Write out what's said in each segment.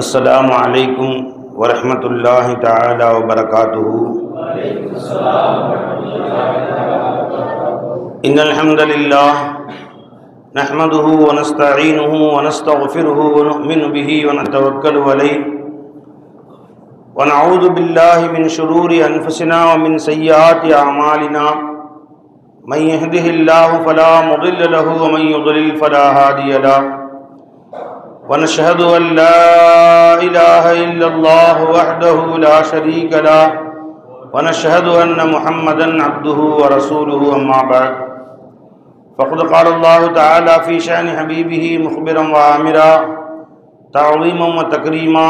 السلام عليكم ورحمة الله تعالى وبركاته. إن الحمد لله نحمده ونستعينه ونستغفره ونؤمن به ونتوكل عليه ونعوذ بالله من شرور أنفسنا ومن سيئات أعمالنا من يهده الله فلا مضل له ومن يضلل فلا هادي له ونشهد أن لا إله إلا الله وحده لا شريك له ونشهد أن محمدا عبده ورسوله أما بعد فقد قال الله تعالى في شأن حبيبه مخبرا وآمرا تعظيما وتكريما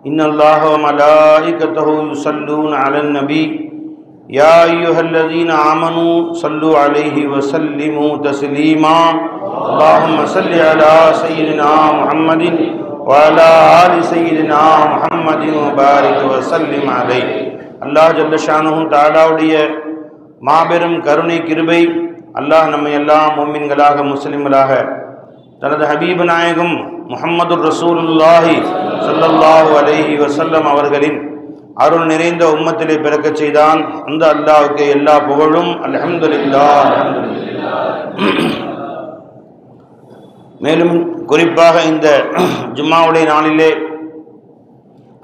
إن الله وملائكته يصلون على النبي يا أيها الذين آمنوا صلوا عليه وسلموا تسليما اللهم صل على سيدنا محمد وعلى آل سيدنا محمد وبارك وسلم عليه. அல்லாஹ் ஜல்ல ஷானுஹு தஆலாவுடைய மாபெரும் கருணை கிருபை அல்லாஹ் நம்மை எல்லாம் முஃமின்களாக முஸ்லிம்களாக தனது ஹபீப் நாயகம் முஹம்மது ரசூலுல்லாஹி ஸல்லல்லாஹு அலைஹி வஸல்லம் அவர்களின் அருள் நிறைந்த உம்மத்திலே பிறக்கச் செய்தான். அந்த அல்லாஹ்வுக்கு எல்லா புகழும். அல்ஹம்துலில்லாஹ் அல்ஹம்துலில்லாஹ். மேலும் குறிப்பாக இந்த ஜும்மாவுடைய நாளிலே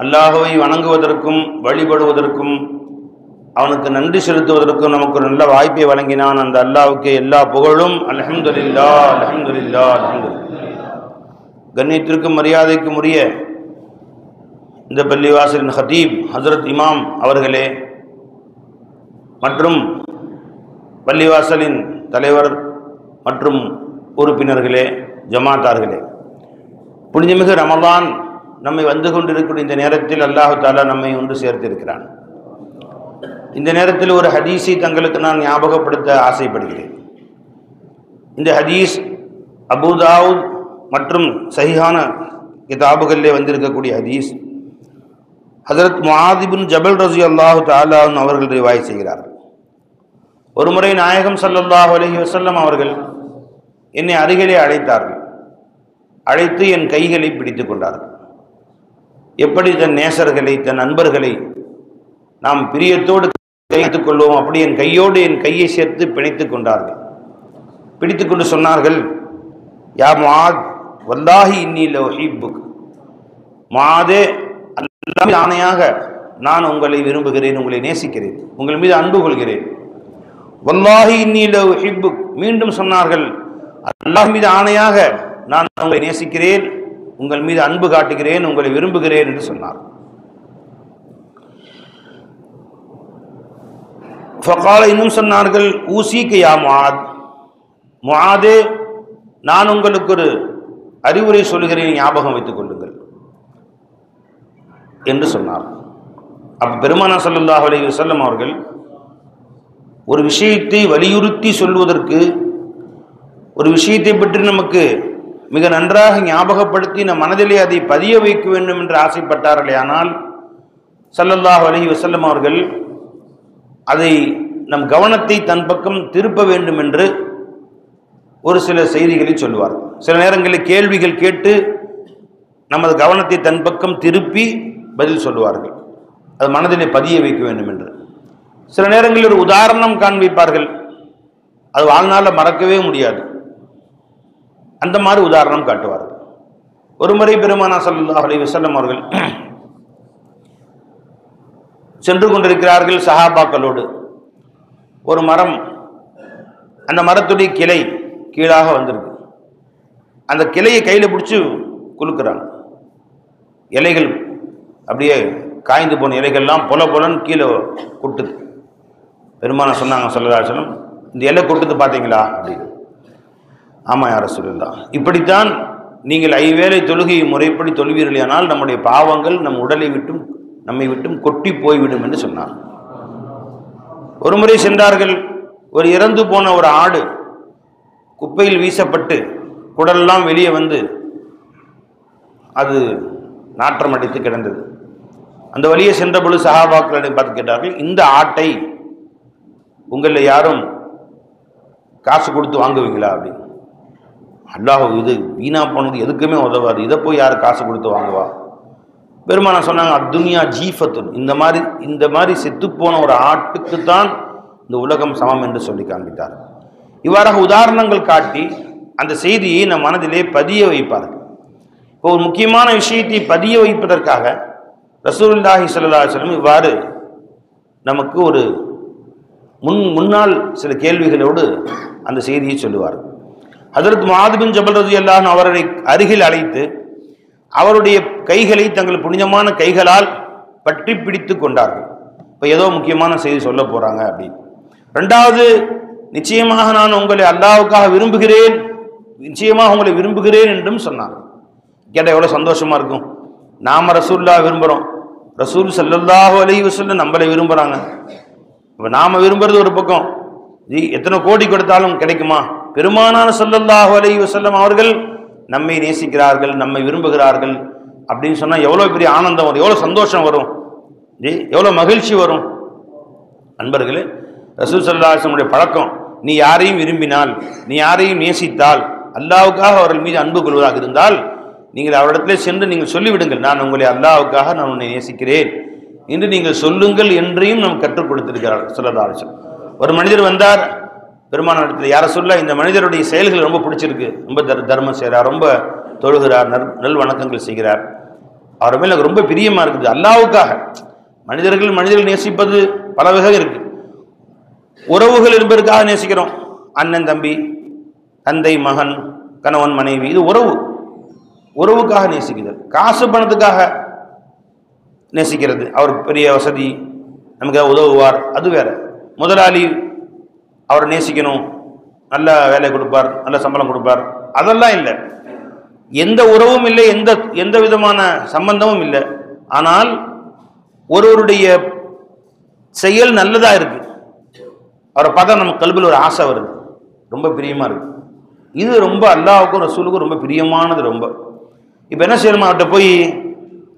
அல்லாஹ்வை வணங்குவதற்கும் வழிபடுவதற்கும் அவனுக்கு நன்றி செலுத்துவதற்கும் நமக்கு ஒரு நல்ல வாய்ப்பை வழங்கினான். அந்த அல்லாஹ்வுக்கு எல்லா புகழும். அல்ஹம்துலில்லாஹ் அல்ஹம்துலில்லாஹ் அல்ஹம்துலில்லாஹ். கண்ணியத்திற்கும் மரியாதைக்கும் உரிய இந்த பள்ளிவாசலின் ஹதீப் ஹஜ்ரத் இமாம் அவர்களே மற்றும் பள்ளிவாசலின் தலைவர் மற்றும் உறுப்பினர்களே, ஜமாத்தார்களே, புனிதமிகு ரமலான் நம்மை வந்து கொண்டிருக்கிற இந்த நேரத்தில் அல்லாஹு தாலா நம்மை ஒன்று சேர்த்திருக்கிறான். இந்த நேரத்தில் ஒரு ஹதீஸை தங்களுக்கு நான் ஞாபகப்படுத்த ஆசைப்படுகிறேன். இந்த ஹதீஸ் அபூ தாவூத் மற்றும் சஹீஹான கிதாபுகளிலே வந்திருக்கக்கூடிய ஹதீஸ். ஹஜரத் முஆத் இப்னு ஜபல் ரலியல்லாஹு தஆலா அவர்கள் ரிவாயத் செய்கிறார்கள். ஒருமுறை நாயகம் ஸல்லல்லாஹு அலைஹி வஸல்லம் அவர்கள் என்னை அருகிலே அழைத்தார்கள். அழைத்து என் கைகளை பிடித்து கொண்டார்கள். எப்படி தன் நேசர்களை, தன் நண்பர்களை நாம் பிரியத்தோடு கைத்துக் கொள்வோம், அப்படி என் கையோடு என் கையை சேர்த்து பிணைத்துக் கொண்டார்கள். பிடித்து கொண்டு சொன்னார்கள், யா முஆத் வல்லாஹி இன்னி லஉஹிப்புக். முஆதே, அல்லாஹ் மீது ஆணையாக நான் உங்களை விரும்புகிறேன், உங்களை நேசிக்கிறேன், உங்கள் மீது அன்பு கொள்கிறேன். வல்லாஹி இன்னி லஉஹிப்புக். மீண்டும் சொன்னார்கள், அல்லாஹ் மீது ஆணையாக நான் உங்களை நேசிக்கிறேன், உங்கள் மீது அன்பு காட்டுகிறேன், உங்களை விரும்புகிறேன் என்று சொன்னார். ஃபகால, இன்னும் சொன்னார்கள், ஊசிக்க யா முஆத். முஆதே, நான் உங்களுக்கு ஒரு அறிவுரை சொல்கிறேன், ஞாபகம் வைத்துக் கொள்ளுங்கள் என்று சொன்னார். அப்ப பெருமானார் ஸல்லல்லாஹு அலைஹி வஸல்லம் அவர்கள் ஒரு விஷயத்தை வலியுறுத்தி சொல்வதற்கு, ஒரு விஷயத்தை பற்றி நமக்கு மிக நன்றாக ஞாபகப்படுத்தி நம் மனதிலே அதை பதிய வைக்க வேண்டும் என்று ஆசைப்பட்டார்களே, ஆனால் ஸல்லல்லாஹு அலைஹி வஸல்லம் அவர்கள் அதை நம் கவனத்தை தன் பக்கம் திருப்ப வேண்டும் என்று ஒரு சில செய்திகளை சொல்வார். சில நேரங்களில் கேள்விகள் கேட்டு நமது கவனத்தை தன் பக்கம் திருப்பி பதில் சொல்லுவார்கள், அது மனதிலே பதிய வைக்க வேண்டும் என்று. சில நேரங்களில் ஒரு உதாரணம் காண்பிப்பார்கள், அது வாழ்நாளில் மறக்கவே முடியாது. அந்த மாதிரி உதாரணம் காட்டுவார்கள். ஒரு முறை பெருமானார் ஸல்லல்லாஹு அலைஹி வஸல்லம் அவர்கள் சென்று கொண்டிருக்கிறார்கள் சஹாபாக்களோடு. ஒரு மரம், அந்த மரத்துடைய கிளை கீழாக வந்திருக்கு. அந்த கிளையை கையில் பிடிச்சி குலுக்குறாங்க. இலைகள் அப்படியே காய்ந்து போன இலைகள்லாம் பொல பொலன்னு கீழே கொட்டுது. பெருமானார் சொன்னாங்க ஸல்லல்லாஹு அலைஹி வஸல்லம், இந்த இலை கொட்டுது பார்த்தீங்களா அப்படின்னு. ஆமாம் யா ரசூலுல்லாஹ், இப்படித்தான் நீங்கள் ஐவேளை தொழுகையை முறைப்படி தொழுவீர்களானால் நம்முடைய பாவங்கள் நம் உடலை விட்டும் நம்மை விட்டும் கொட்டி போய்விடும் என்று சொன்னார். ஒரு முறை சென்றார்கள். ஒரு இறந்து போன ஒரு ஆடு குப்பையில் வீசப்பட்டு குடலெல்லாம் வெளியே வந்து அது நாற்றம் அடித்து கிடந்தது. அந்த வழியே சென்ற பொழுது சஹாபாக்களிடம் பார்த்து கேட்டார்கள், இந்த ஆட்டை உங்களில் யாரும் காசு கொடுத்து வாங்குவீங்களா அப்படின்னு. அல்லாஹ், இது வீணா போனது எதுக்குமே உதவாது, இதை போய் யார் காசு கொடுத்து வாங்குவா? பெருமானார் சொன்னாங்க, அத்துனியா ஜீஃபத்துன், இந்த மாதிரி செத்துப்போன ஒரு ஆட்டுக்குத்தான் இந்த உலகம் சமம் என்று சொல்லி காண்பித்தார். இவ்வாறாக உதாரணங்கள் காட்டி அந்த செய்தியை நம் மனதிலே பதிய வைப்பார்கள். இப்போ ஒரு முக்கியமான விஷயத்தை பதிய வைப்பதற்காக ரசூலுல்லாஹி ஸல்லல்லாஹு அலைஹி வஸல்லம் இவ்வாறு நமக்கு ஒரு முன்னால் சில கேள்விகளோடு அந்த செய்தியை சொல்லுவார். ஹஜ்ரத் முஆத் பின் ஜபல் ரலியல்லாஹு அன்ஹு அவரை அருகில் அழைத்து அவருடைய கைகளை தங்கள் புனிதமான கைகளால் பற்றி பிடித்து கொண்டார்கள். இப்போ ஏதோ முக்கியமான செய்தி சொல்ல போறாங்க அப்படின்னு. ரெண்டாவது, நிச்சயமாக நான் உங்களை அல்லாஹ்வுக்காக விரும்புகிறேன், நிச்சயமாக உங்களை விரும்புகிறேன் என்றும் சொன்னாங்க. கேட்டால் எவ்வளோ சந்தோஷமா இருக்கும். நாம ரசூலுல்லாஹ் விரும்புகிறோம், ரசூல் ஸல்லல்லாஹு அலைஹி வஸல்லம் நம்மளை விரும்புகிறாங்க. இப்போ நாம விரும்புறது ஒரு பக்கம், எத்தனை கோடி கொடுத்தாலும் கிடைக்குமா? பெருமானார் ஸல்லல்லாஹு அலைஹி வஸல்லம் அவர்கள் நம்மை நேசிக்கிறார்கள், நம்மை விரும்புகிறார்கள் அப்படின்னு சொன்னால் எவ்வளோ பெரிய ஆனந்தம் வரும், எவ்வளோ சந்தோஷம் வரும், எவ்வளோ மகிழ்ச்சி வரும். அன்பர்களே, ரசூல் ஸல்லல்லாஹு அலைஹி வஸல்லம் பழக்கம், நீ யாரையும் விரும்பினால், நீ யாரையும் நேசித்தால், அல்லாஹ்வுக்காக அவர்கள் மீது அன்பு கொள்வதாக இருந்தால் நீங்கள் அவரிடத்திலே சென்று நீங்கள் சொல்லிவிடுங்கள், நான் உங்களை அல்லாஹ்வுக்காக நான் உன்னை நேசிக்கிறேன் என்று நீங்கள் சொல்லுங்கள் என்றையும் நாம் கற்றுக் கொடுத்திருக்கிறார் ஸல்லல்லாஹு அலைஹி வஸல்லம். ஒரு மனிதர் வந்தார் பெருமானாரிடத்தில், யார சொல்ல இந்த மனிதருடைய செயல்கள் ரொம்ப பிடிச்சிருக்கு, ரொம்ப தர்மம் செய்கிறார், ரொம்ப தொழுகிறார், நல் வணக்கங்கள் செய்கிறார், அவர் மேல் எனக்கு ரொம்ப பிரியமாக இருக்குது. அல்லாஹ்வுக்காக மனிதர்கள் நேசிப்பது பல வகை இருக்கு. உறவுகள் என்பதற்காக நேசிக்கிறோம், அண்ணன் தம்பி, தந்தை மகன், கணவன் மனைவி, இது உறவுக்காக நேசிக்கிறது. காசு பணத்துக்காக நேசிக்கிறது, அவர் பெரிய வசதி நமக்கு உதவுவார், அது வேற. முதலாளி அவரை நேசிக்கணும், நல்ல வேலை கொடுப்பார், நல்ல சம்பளம் கொடுப்பார், அதெல்லாம் இல்லை. எந்த உறவும் இல்லை, எந்த விதமான சம்பந்தமும் இல்லை. ஆனால் ஒருவருடைய செயல் நல்லதா இருக்கு, அவரை பார்த்தா நம்ம கல்வியில் ஒரு ஆசை வருது, ரொம்ப பிரியமா இருக்கு. இது ரொம்ப அல்லாஹ்வுக்கும் ரசூலுக்கும் ரொம்ப பிரியமானது. ரொம்ப இப்போ என்ன செய்யணுமா, அவர்கிட்ட போய்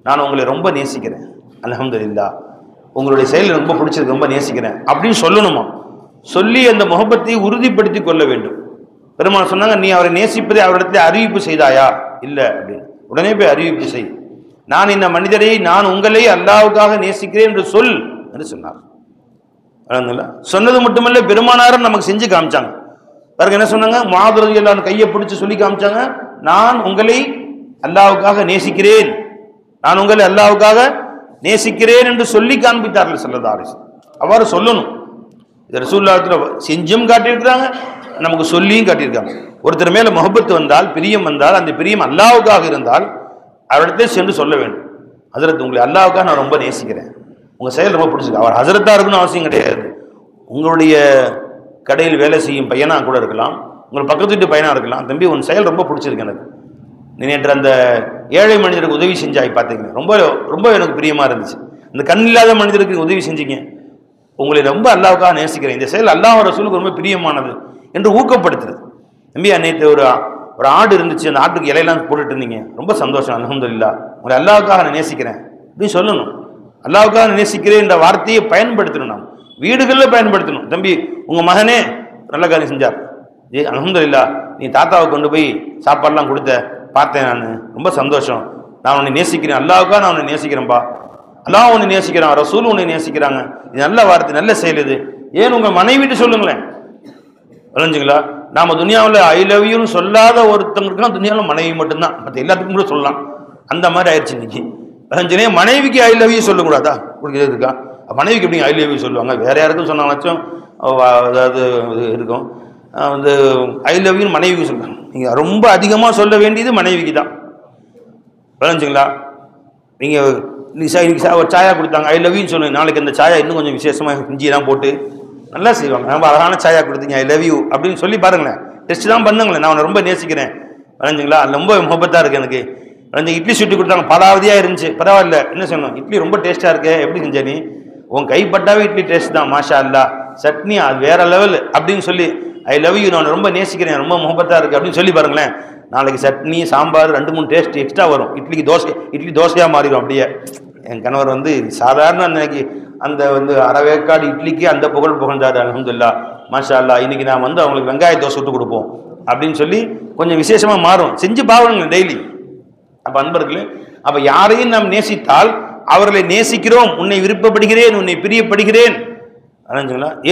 நான் உங்களை ரொம்ப நேசிக்கிறேன், அல்ஹம்துலில்லாஹ், உங்களுடைய செயல் ரொம்ப பிடிச்சிருக்கு, ரொம்ப நேசிக்கிறேன் அப்படின்னு சொல்லணுமா. சொல்லி அந்த முகப்பத்தை உறுதிப்படுத்தி கொள்ள வேண்டும். பெருமாள் சொன்னாங்க, நீ அவரை நேசிப்பதை அவரிடத்துல அறிவிப்பு செய்தாயா? இல்லை அப்படின்னு. உடனே போய் அறிவிப்பு செய், நான் இந்த மனிதரை, நான் உங்களை அல்லாஹ்வுக்காக நேசிக்கிறேன் என்று சொல் என்று சொன்னார். சொன்னது மட்டுமல்ல, பெருமானாரும் நமக்கு செஞ்சு காமிச்சாங்க. பாருங்க என்ன சொன்னாங்க, முஆத் ரலியல்லாஹு அன்ஹு கையை பிடிச்சு சொல்லி காமிச்சாங்க, நான் உங்களை அல்லாஹ்வுக்காக நேசிக்கிறேன், நான் உங்களை அல்லாஹ்வுக்காக நேசிக்கிறேன் என்று சொல்லி காண்பித்தார்கள் ஸல்லல்லாஹு அலைஹி வஸல்லம். அவ்வாறு சொல்லணும். ரசூலுல்லாஹ் செஞ்சும் காட்டியிருக்கிறாங்க, நமக்கு சொல்லியும் காட்டியிருக்காங்க. ஒருத்தர் மேல முஹப்பத் வந்தால், பிரியம் வந்தால், அந்த பிரியம் அல்லாஹ்வுக்காக இருந்தால் அவரிடத்தை சென்று சொல்ல வேண்டும், ஹஜ்ரத் உங்களை அல்லாஹ்வுக்காக நான் ரொம்ப நேசிக்கிறேன், உங்க செயல் ரொம்ப பிடிச்சிருக்கு. அவர் ஹஜ்ரத்தா இருக்கணும் அவசியம் கிடையாது. உங்களுடைய கடையில் வேலை செய்யும் பையனா கூட இருக்கலாம், உங்கள் பக்கத்து வீட்டு பையனா இருக்கலாம். தம்பி, உன் செயல் ரொம்ப பிடிச்சிருக்கு எனக்கு, நீ நேற்று அந்த ஏழை மனிதருக்கு உதவி செஞ்சாய் பார்த்தீங்க, ரொம்ப ரொம்ப எனக்கு பிரியமா இருந்துச்சு. இந்த கண் இல்லாத மனிதருக்கு உதவி செஞ்சீங்க, உங்களை ரொம்ப அல்லாஹ்வுக்காக நேசிக்கிறேன், இந்த செயல் அல்லாஹ் ரசூலுக்கு ரொம்ப பிரியமானது என்று ஊக்கப்படுத்துறது. தம்பி, நேற்று ஒரு ஆடு இருந்துச்சு, அந்த ஆட்டுக்கு இலையெல்லாம் போட்டுட்டு இருந்தீங்க, ரொம்ப சந்தோஷம், அல்ஹம்துலில்லாஹ், உங்களை அல்லாஹ்வுக்காக நான் நேசிக்கிறேன் அப்படின்னு சொல்லணும். அல்லாஹ்வுக்காக நேசிக்கிறேன் என்ற வார்த்தையை பயன்படுத்தணும். நாம் வீடுகளில் பயன்படுத்தணும். தம்பி, உங்க மகனே நல்ல காரியம் செஞ்சார், அல்ஹம்துலில்லாஹ், நீ தாத்தாவுக்கு கொண்டு போய் சாப்பாடுலாம் கொடுத்த, பார்த்தேன், நான் ரொம்ப சந்தோஷம், நான் உன்னை நேசிக்கிறேன், அல்லாஹ்வுக்காக நான் உன்னை நேசிக்கிறேன்பா, அல்லாஹ் உன்னை நேசிக்கிறான், ரசூல் உன்னை நேசிக்கிறாங்க, இது நல்ல வார்த்தை, நல்ல செயல். இது ஏன் உங்க மனைவிட்டு சொல்லுங்களேன், புரிஞ்சுங்களா? நாம துனியாவில் ஐ லவ் யூன்னு சொல்லாத ஒருத்தவங்களுக்குலாம் துனியாவில் மனைவி மட்டும்தான், மற்ற எல்லாத்துக்கும் கூட சொல்லலாம். அந்த மாதிரி ஆயிடுச்சு இன்னைக்கு. புரிஞ்சுனே, மனைவிக்கு ஐ லவ் யூ சொல்லக்கூடாதா? உங்களுக்கு இருக்கா? மனைவிக்கு எப்படி ஐ லவ் யூ சொல்லுவாங்க? வேற யாருக்கும் சொன்னாலும் அதாவது இருக்கும், வந்து ஐ லவ் யூன்னு மனைவிக்கு சொல்லுவாங்க. நீங்கள் ரொம்ப அதிகமாக சொல்ல வேண்டியது மனைவிக்கு தான், புரிஞ்சுங்களா? நீங்கள் இன்னைக்கு ஒரு சாயா கொடுத்தாங்க, ஐ லவ் யூன்னு சொல்லுங்க, நாளைக்கு அந்த சாயா இன்னும் கொஞ்சம் விசேஷமாக இஞ்சியெல்லாம் போட்டு நல்லா செய்வாங்க. ரொம்ப அழகான சாயா கொடுத்தீங்க, ஐ லவ் யூ அப்படின்னு சொல்லி பாருங்களேன், டெஸ்ட் தான் பண்ணுங்களேன், நான் உன்னை ரொம்ப நேசிக்கிறேன், புரிஞ்சுங்களா, ரொம்ப முகப்பத்தாக இருக்கு எனக்கு. இட்லி சுட்டி கொடுத்தாங்க, பலாவதியாக இருந்துச்சு, பரவாயில்ல, என்ன சொன்னோம், இட்லி ரொம்ப டேஸ்ட்டாக இருக்கு, எப்படி செஞ்ச நீ, உன் கைப்பட்டாவே இட்லி டேஸ்ட் தான், மாஷா அல்லா, சட்னி அது வேற லெவல் அப்படின்னு சொல்லி, ஐ லவ் யூ, நான் ரொம்ப நேசிக்கிறேன், ரொம்ப முகப்பத்தாக இருக்கு அப்படின்னு சொல்லி பாருங்களேன், நாளைக்கு சட்னி சாம்பார் 2-3 டேஸ்ட் எக்ஸ்ட்ரா வரும். இட்லி தோசையாக மாறிடும். அப்படியே என் கணவர் வந்து சாதாரண அன்னைக்கு அந்த வந்து அரைவேக்காடு இட்லிக்கு அந்த புகழ்ந்தாரு, அல்ஹம்துலில்லாஹ், மாஷா அல்லா, இன்னைக்கு நான் வந்து அவங்களுக்கு வெங்காய தோசை விட்டு கொடுப்போம், அப்படின்னு சொல்லி கொஞ்சம் விசேஷமாக மாறும். செஞ்சு பாருங்க டெய்லி. அப்போ அன்பர்களே, அப்ப யாரையும் நாம் நேசித்தால் அவர்களை நேசிக்கிறோம், உன்னை விருப்பப்படுகிறேன், உன்னை பிரியப்படுகிறேன்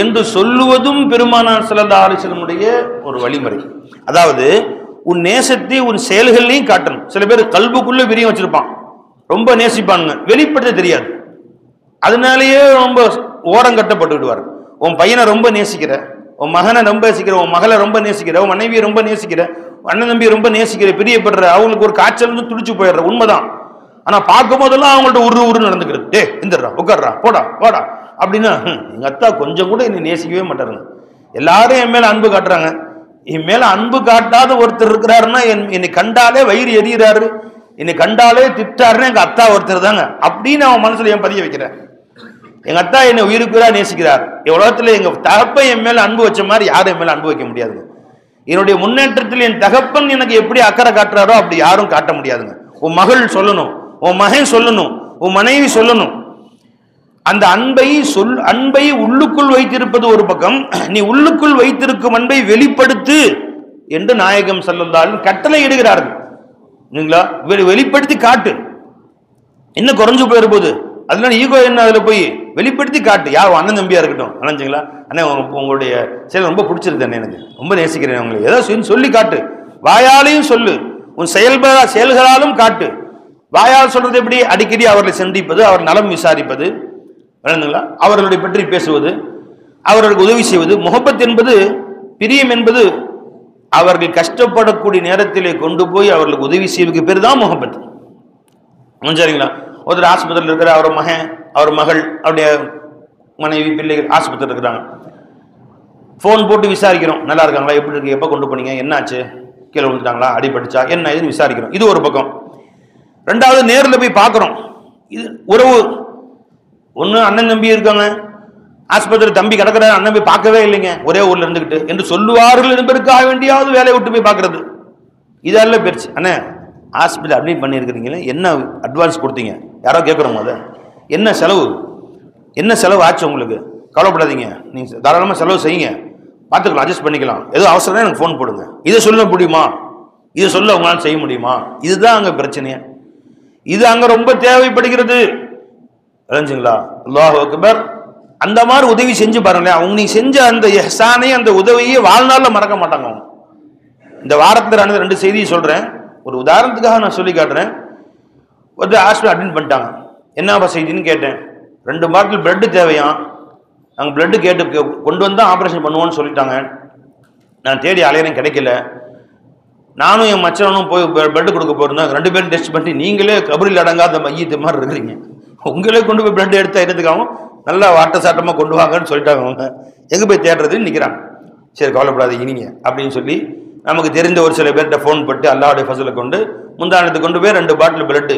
என்று சொல்லுவதும் பெருமானார் ஸல்லல்லாஹு அலைஹி வஸல்லமுடைய ஒரு வழிமுறை. அதாவது உன் நேசத்தை உன் செயல்கள்லையும் காட்டணும். சில பேர் கல்புக்குள்ள விரியம் வச்சிருப்பான், ரொம்ப நேசிப்பானுங்க, வெளிப்படுத்த தெரியாது, அதனாலேயே ரொம்ப ஓரம் கட்டப்பட்டு விடுவார். உன் பையனை ரொம்ப நேசிக்கிற, உன் மகனை ரொம்ப நேசிக்கிற, உன் மகளை ரொம்ப நேசிக்கிற, உன் மனைவியை ரொம்ப நேசிக்கிற, அண்ணன் தம்பியை ரொம்ப நேசிக்கிற, பிரியப்படுற, அவங்களுக்கு ஒரு காய்ச்சல் வந்து துடிச்சு போயிடுற, உண்மைதான். ஆனா பார்க்கும் போதெல்லாம் அவங்கள்ட்ட உரு நடந்துக்கிறது. எந்திரா, உட்கார்றா, போடா வாடா அப்படின்னா, எங்க அத்தா கொஞ்சம் கூட என்னை நேசிக்கவே மாட்டாருங்க. எல்லாரும் என் மேல அன்பு காட்டுறாங்க, என் மேல அன்பு காட்டாத ஒருத்தர் இருக்கிறாருன்னா என்னை கண்டாலே வயிறு எரியிறாரு, என்னை கண்டாலே திட்டாருன்னா எங்க அத்தா ஒருத்தர் தாங்க அப்படின்னு அவன் மனசுல என் பதிய வைக்கிறேன். எங்க அத்தா என்னை உயிருக்குறா நேசிக்கிறார். உலகத்துல எங்க தகப்பன் என் மேல அன்பு வச்ச மாதிரி யாரும் என் மேல அன்பு வைக்க முடியாதுங்க. என்னுடைய முன்னேற்றத்தில் என் தகப்பன் எனக்கு எப்படி அக்கறை காட்டுறாரோ அப்படி யாரும் காட்ட முடியாதுங்க. உன் மகள் சொல்லணும், உன் மகன் சொல்லணும், உன் மனைவி சொல்லணும். அந்த அன்பை உள்ளுக்குள் வைத்திருப்பது ஒரு பக்கம், நீ உள்ளுக்குள் வைத்திருக்கும் அன்பை வெளிப்படுத்து என்று நாயகம் ஸல்லல்லாஹு அலைஹி வஸல்லம் கட்டளை இடுகிறார்கள். வெளிப்படுத்தி காட்டு, என்ன குறைஞ்சு போயிருப்போது, அதனால ஈகோ என்ன, அதில் போய் வெளிப்படுத்தி காட்டு. யார் அண்ணன் தம்பியா இருக்கட்டும், நினைச்சிங்களா அண்ணே உங்களுடைய செயல் ரொம்ப பிடிச்சிருக்கு அண்ணே, எனக்கு ரொம்ப நேசிக்கிறேன், உங்களை ஏதோ சொல்லி காட்டு, வாயாலையும் சொல்லு, உன் செயல்களாலும் காட்டு. வாயால் சொல்றது எப்படி? அடிக்கடி அவர்களை சந்திப்பது, அவர் நலம் விசாரிப்பது, அவர்களுடைய பற்றி பேசுவது, அவர்களுக்கு உதவி செய்வது. முஹப்பத் என்பது, பிரியம் என்பது அவர்கள் கஷ்டப்படக்கூடிய நேரத்திலே கொண்டு போய் அவர்களுக்கு உதவி செய்வதற்கு பேர் தான் முஹப்பத். சரிங்களா? ஒருத்தர் ஆஸ்பத்திரியில் இருக்கிற, அவர் மகன், அவர் மகள், அவருடைய மனைவி, பிள்ளைகள் ஆஸ்பத்திரியில் இருக்கிறாங்க. ஃபோன் போட்டு விசாரிக்கிறோம், நல்லா இருக்காங்களா, எப்படி இருக்கு, எப்போ கொண்டு போனீங்க, என்னாச்சு, கீழே விழுந்துட்டாங்களா, அடிபட்டுச்சா, என்ன இதுன்னு விசாரிக்கிறோம். இது ஒரு பக்கம். ரெண்டாவது, நேரில் போய் பார்க்குறோம். இது உறவு. ஒன்று அண்ணன் தம்பி இருக்காங்க, ஆஸ்பத்திரி தம்பி கிடக்கிற, அண்ணன் போய் பார்க்கவே இல்லைங்க, ஒரே ஊரில் இருந்துக்கிட்டு என்று சொல்லுவார்கள் என்பதற்காக வேண்டியாவது வேலையை விட்டு போய் பார்க்கறது. இதெல்லாம் பெருச்சு. அண்ணே ஹாஸ்பிட்டல் அட்மிட் பண்ணியிருக்கிறீங்களே, என்ன அட்வான்ஸ் கொடுத்தீங்க, யாரோ கேட்குறோம், அதை என்ன செலவு ஆச்சு உங்களுக்கு, கவலைப்படாதீங்க, நீங்கள் தாராளமாக செலவு செய்யுங்க, பார்த்துக்கலாம், அட்ஜஸ்ட் பண்ணிக்கலாம், ஏதோ அவசரம் எனக்கு ஃபோன் போடுங்க, இதை சொல்ல முடியுமா, இதை சொல்ல உங்களால் செய்ய முடியுமா? இதுதான் அங்கே பிரச்சனையே. இது அங்கே ரொம்ப தேவைப்படுகிறது. தெரிஞ்சுங்களா? அல்லாஹ் அக்பர். அந்த மாதிரி உதவி செஞ்சு பாருங்களேன். அவங்க நீ செஞ்ச அந்த இஹ்சானை, அந்த உதவியை வாழ்நாளில் மறக்க மாட்டாங்க அவங்க. இந்த வாரத்தில் நடந்த 2 செய்தியை சொல்கிறேன், ஒரு உதாரணத்துக்காக நான் சொல்லி காட்டுறேன். ஒரு ஹாஸ்பிட்டல் அட்மிட் பண்ணிட்டாங்க. என்னப்பா செய்தின்னு கேட்டேன். 2 பாட்டில் பிளட்டு தேவையாம். நாங்கள் பிளட்டு கேட்டு கொண்டு வந்தால் ஆப்ரேஷன் பண்ணுவோன்னு சொல்லிட்டாங்க. நான் தேடி அலையிறேன், கிடைக்கல. நானும் என் மச்சனும் போய் பிளட்டு கொடுக்க போயிருந்தோம். 2 பேரும் டெஸ்ட் பண்ணி, நீங்களே கபரில் அடங்காத மையத்து மாதிரி இருக்கிறீங்க, உங்களே கொண்டு போய் பிளட் எடுத்து எடுத்துக்காம நல்லா வாட்ட சாட்டமாக கொண்டு வாங்கன்னு சொல்லிட்டாங்க. அவங்க எங்கே போய் தேடுறதுன்னு நிற்கிறாங்க. சரி கவலைப்படாது இனிங்க அப்படின்னு சொல்லி நமக்கு தெரிந்த ஒரு சில பேர்கிட்ட ஃபோன் போட்டு அல்லாஹ்வுடைய ஃபஸலை கொண்டு முந்தானத்துக்கு கொண்டு போய் 2 பாட்டில் பிளட்டு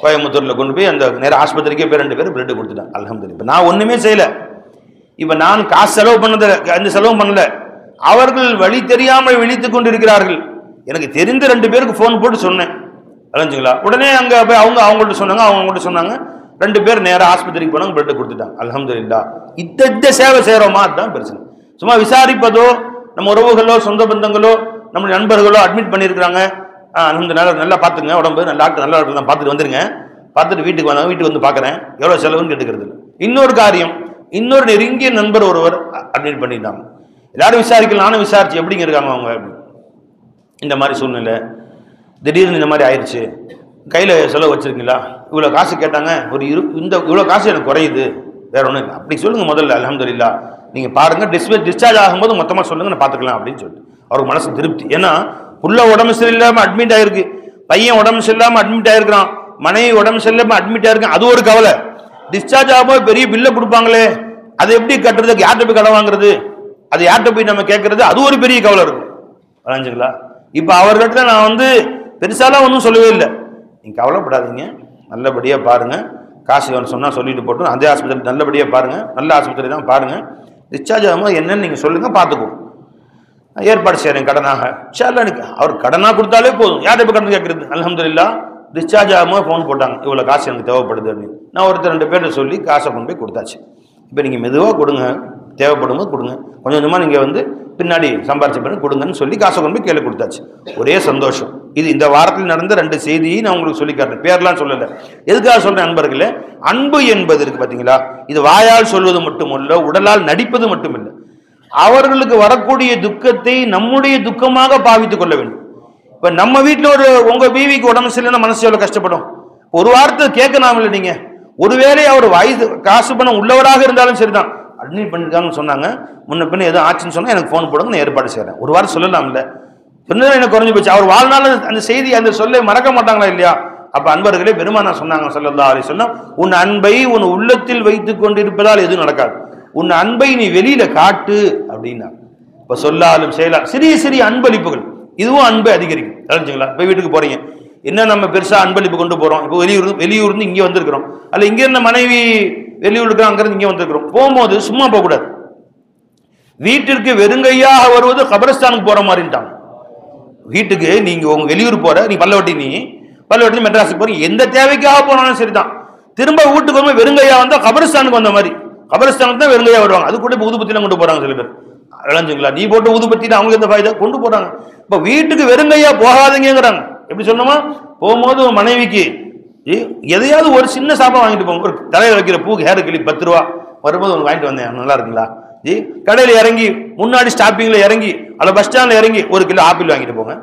கோயம்புத்தூரில் கொண்டு போய் அந்த நேரம் ஆஸ்பத்திரிக்கே போய் 2 பேர் பிளட்டு கொடுத்துட்டாங்க. அல்ஹம்துலில்லாஹ். இப்போ நான் ஒன்றுமே செய்யலை. இப்போ நான் காசு செலவு பண்ணதில்லை, அந்த செலவும் பண்ணல. அவர்கள் வழி தெரியாமல் விழித்துக் கொண்டு இருக்கிறார்கள். எனக்கு தெரிந்த 2 பேருக்கு ஃபோன் போட்டு சொன்னேன். அலைஞ்சுங்களா? உடனே அங்கே போய் அவங்கள்ட்ட சொன்னாங்க, அவங்கள்ட்ட சொன்னாங்க. 2 பேர் நேராக ஆஸ்பத்திரிக்கு போனாங்க, பிளட் கொடுத்துட்டாங்க. அல்ஹம்துலில்லாஹ். இந்த சேவை செய்கிறோமா? அதுதான் பிரச்சனை. சும்மா விசாரிப்பதோ, நம்ம உறவுகளோ, சொந்த பந்தங்களோ, நம்ம நண்பர்களோ அட்மிட் பண்ணியிருக்கிறாங்க, அல்ஹம்துலில்லாஹ் நல்லா பார்த்துங்க, உடம்பு நல்லா நல்லா இருக்கலாம், பார்த்துட்டு வந்துருங்க, பார்த்துட்டு வீட்டுக்கு வந்தாங்க, வீட்டுக்கு வந்து பார்க்குறேன், எவ்வளோ செலவுன்னு கேட்டுக்கிறது இல்லை. இன்னொரு காரியம், இன்னொரு நெருங்கிய நண்பர் ஒருவர் அட்மிட் பண்ணிட்டாங்க. எல்லாரும் விசாரிக்கலாம், நானும் விசாரிச்சு எப்படிங்க இருக்காங்க அவங்க அப்படின்னு. இந்த மாதிரி சூழ்நிலை, திடீர்னு இந்த மாதிரி ஆயிடுச்சு, கையில் செலவு வச்சுருக்கீங்களா, இவ்வளோ காசு கேட்டாங்க, இவ்வளோ காசு எனக்கு குறையுது, வேற ஒன்றும் இல்லை, அப்படி சொல்லுங்கள் முதல்ல, அல்ஹம்துலில்லாஹ் நீங்கள் பாருங்கள், டிஸ்சார்ஜ் ஆகும்போது மொத்தமாக சொல்லுங்கள், நான் பார்த்துக்கலாம் அப்படின்னு சொல்லிட்டு அவருக்கு மனசு திருப்தி. ஏன்னா புள்ள உடம்பு சரியில்லாமல் அட்மிட் ஆகிருக்கு, பையன் உடம்பு சரியில்லாமல் அட்மிட் ஆகிருக்கிறான், மனைவி உடம்பு சரியில்லாமல் அட்மிட் ஆகிருக்கான், அது ஒரு கவலை. டிஸ்சார்ஜ் ஆகும்போது பெரிய பில்லை கொடுப்பாங்களே, அதை எப்படி கட்டுறதுக்கு, யார்கிட்ட போய் கடன் வாங்குறது, அது யார்கிட்ட போய் நம்ம கேட்கறது, அது ஒரு பெரிய கவலை இருக்கும். வரைஞ்சுங்களா? இப்போ அவர்கிட்ட நான் வந்து பெருசாலாம் ஒன்றும் சொல்லவே இல்லை, நீங்கள் கவலைப்படாதீங்க, நல்லபடியாக பாருங்கள், காசு வேணும் சொன்னால் சொல்லிட்டு போட்டோம், அதே ஆஸ்பத்திரி நல்லபடியாக பாருங்கள், நல்ல ஆஸ்பத்திரி தான் பாருங்கள், டிஸ்சார்ஜ் ஆகும்போது என்னன்னு நீங்கள் சொல்லுங்கள், பார்த்துக்குவோம், ஏற்பாடு செய்கிறேன் கடனாக. சார் எனக்கு அவர் கடனாக கொடுத்தாலே போதும், யார்கிட்ட போய் கடன் கேட்குறது. அல்ஹம்துலில்லாஹ் டிஸ்சார்ஜ் ஆகும்போது ஃபோன் போட்டாங்க, இவ்வளோ காசு எனக்கு தேவைப்படுது அப்படின்னு. நான் ஒருத்தர் 2 பேர்கிட்ட சொல்லி காசை கொண்டு போய் கொடுத்தாச்சு. இப்போ நீங்கள் மெதுவாக கொடுங்க, தேவைப்படும் போது கொடுங்க, கொஞ்சம் கொஞ்சமாக நீங்கள் வந்து பின்னாடி சம்பாரிச்சு பண்ணி கொடுங்கன்னு சொல்லி காசை கொண்டு போய் கையில் கொடுத்தாச்சு. ஒரே சந்தோஷம். இது இந்த வாரத்தில் நடந்த 2 செய்தியை நான் உங்களுக்கு சொல்லி காட்டுறேன். பேர்லாம் சொல்லலை. எதுக்காக சொல்கிறேன் நண்பர்களே, அன்பு என்பது இருக்கு பார்த்தீங்களா, இது வாயால் சொல்வது மட்டுமல்ல, உடலால் நடிப்பது மட்டுமில்லை. அவர்களுக்கு வரக்கூடிய துக்கத்தை நம்முடைய துக்கமாக பாவித்துக் கொள்ள வேண்டும். இப்போ நம்ம வீட்டில் உங்கள் பீவிக்கு உடம்பு சரியில்லைன்னா மனசு எவ்வளோ கஷ்டப்படும். ஒரு வார்த்தை கேட்கலாம் இல்லை நீங்கள். ஒருவேளை அவர் வயசு காசு பணம் உள்ளவராக இருந்தாலும் சரிதான், அட்மிட் பண்ணிருக்காங்கன்னு சொன்னாங்க, முன்ன பின்ன எதுவும் ஆச்சுன்னு சொன்னால் எனக்கு ஃபோன் போடுங்க, நான் ஏற்பாடு செய்கிறேன். ஒரு வாரம் சொல்லலாம் இல்லை, சொன்னதான் எனக்கு குறைஞ்சி போச்சு. அவர் வாழ்நாள் அந்த செய்தி அந்த சொல்ல மறக்க மாட்டாங்களா இல்லையா? அப்போ அன்பர்களே, பெருமானா சொன்னாங்க ஸல்லல்லாஹு அலைஹி வஸல்லம், உன் அன்பை உன் உள்ளத்தில் வைத்துக் கொண்டிருப்பதால் எதுவும் நடக்காது, உன் அன்பை நீ வெளியில காட்டு அப்படின்னா. இப்போ சொல்லாலும் செயலால் சிறிய சிறிய அன்பளிப்புகள், இதுவும் அன்பை அதிகரிக்கும். தெரிஞ்சுங்களா? இப்போ வீட்டுக்கு போறீங்க, என்ன நம்ம பெருசா அன்பளிப்பு கொண்டு போறோம். இப்போ வெளியூர்ந்து இங்கே வந்திருக்கிறோம், அல்ல இங்கே இருந்த மனைவி வெளியூர் இருக்கிறோம், அங்கிருந்து இங்கே வந்திருக்கிறோம். போகும்போது சும்மா போகக்கூடாது. வீட்டிற்கு வெறுங்கையாக வருவது கபரஸ்தானுக்கு போற மாதிரிட்டாங்க. வீட்டுக்கு நீங்க உங்க வெளியூர் போற, நீ பல்லவட்டி மெட்ராஸுக்கு போறீங்க, எந்த தேவைக்காக போனாலும் சரிதான், திரும்ப வீட்டுக்கு வந்து வெறுங்கையா வந்தா கபரஸ்தானுக்கு வந்த மாதிரி. கபரஸ்தானுக்கு தான் வெறுங்கையா வருவாங்க. அது கூட ஊதுபத்திலாம் கொண்டு போறாங்க சில பேர். விளைஞ்சுங்களா? நீ போட்டு ஊதுபத்திட்டு அவங்களுக்கு எந்த ஃபாய்தா கொண்டு போறாங்க. இப்ப வீட்டுக்கு வெறுங்கையா போகாதீங்கிறாங்க. எப்படி சொல்லணுமா? போகும்போது மனைவிக்கு எதையாவது ஒரு சின்ன சாப்பாடு வாங்கிட்டு போங்க. ஒரு தலையில் வைக்கிற பூ ஹேர் கிளி 10 ரூபா, வரும்போது ஒன்று வாங்கிட்டு வந்தேன், நல்லா இருக்குங்களா ஜி. கடையில் இறங்கி முன்னாடி ஸ்டாப்பிங்ல இறங்கி அல்ல பஸ் ஸ்டாண்ட்ல இறங்கி 1 கிலோ ஆப்பிள் வாங்கிட்டு போங்க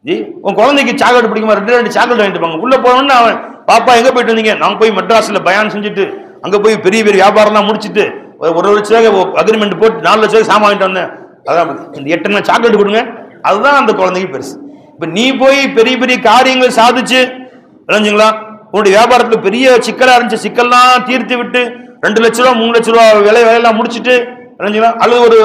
ஜி. உன் குழந்தைக்கு சாக்லேட் பிடிக்குமா, 2 சாக்லேட் வாங்கிட்டு போங்க. உள்ள போனோன்னு அவன், பாப்பா எங்க போயிட்டு வந்தீங்க? நாங்கள் போய் மெட்ராஸ்ல பயான் செஞ்சுட்டு அங்கே போய் பெரிய பெரிய வியாபாரம்லாம் முடிச்சுட்டு 1 லட்சம் அக்ரிமெண்ட் போட்டு 4 லட்சம் சாமான் வாங்கிட்டு வந்தேன். அதான் இந்த 8 சாக்லேட் கொடுங்க, அதுதான் அந்த குழந்தைக்கு பெருசு. இப்ப நீ போய் பெரிய பெரிய காரியங்களை சாதிச்சு விளைஞ்சுங்களா, உன்னுடைய வியாபாரத்துல பெரிய சிக்கலா இருந்துச்சு, சிக்கல்லாம் தீர்த்து விட்டு 2 லட்ச ரூபா 3 லட்ச ரூபா வேலையெல்லாம் முடிச்சுட்டு விளைஞ்சுங்களா, அல்லது ஒரு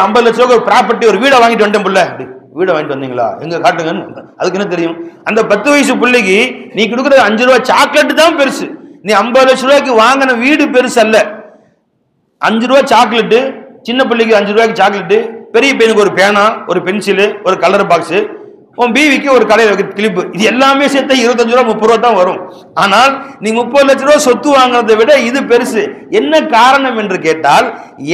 50 லட்ச ரூபா ப்ராப்பர்ட்டி, ஒரு வீடை வாங்கிட்டு வந்துட்டேன் புள்ள, அப்படி வீடை வாங்கிட்டு வந்தீங்களா, எங்க காட்டுங்கன்னு. அதுக்கு என்ன தெரியும்? அந்த 10 வயசு பிள்ளைக்கு நீ கொடுக்குற 5 ரூபா சாக்லேட் தான் பெருசு. நீ 50 லட்ச ரூபாய்க்கு வாங்கின வீடு பெருசு அல்ல. 5 ரூபா சாக்லேட்டு, சின்ன பிள்ளைக்கு 5 ரூபாய்க்கு சாக்லேட்டு, பெரிய பையனுக்கு ஒரு பேனா, ஒரு பென்சிலு, ஒரு கலர் பாக்ஸ், உன் பீவிக்கு ஒரு கடையில் வைக்கிற கிளிப்பு, இது எல்லாமே சேர்த்தா 25 ரூபா 30 ரூபா தான் வரும். ஆனால் நீ 30 லட்ச ரூபா சொத்து வாங்குறதை விட இது பெருசு. என்ன காரணம் என்று கேட்டால்,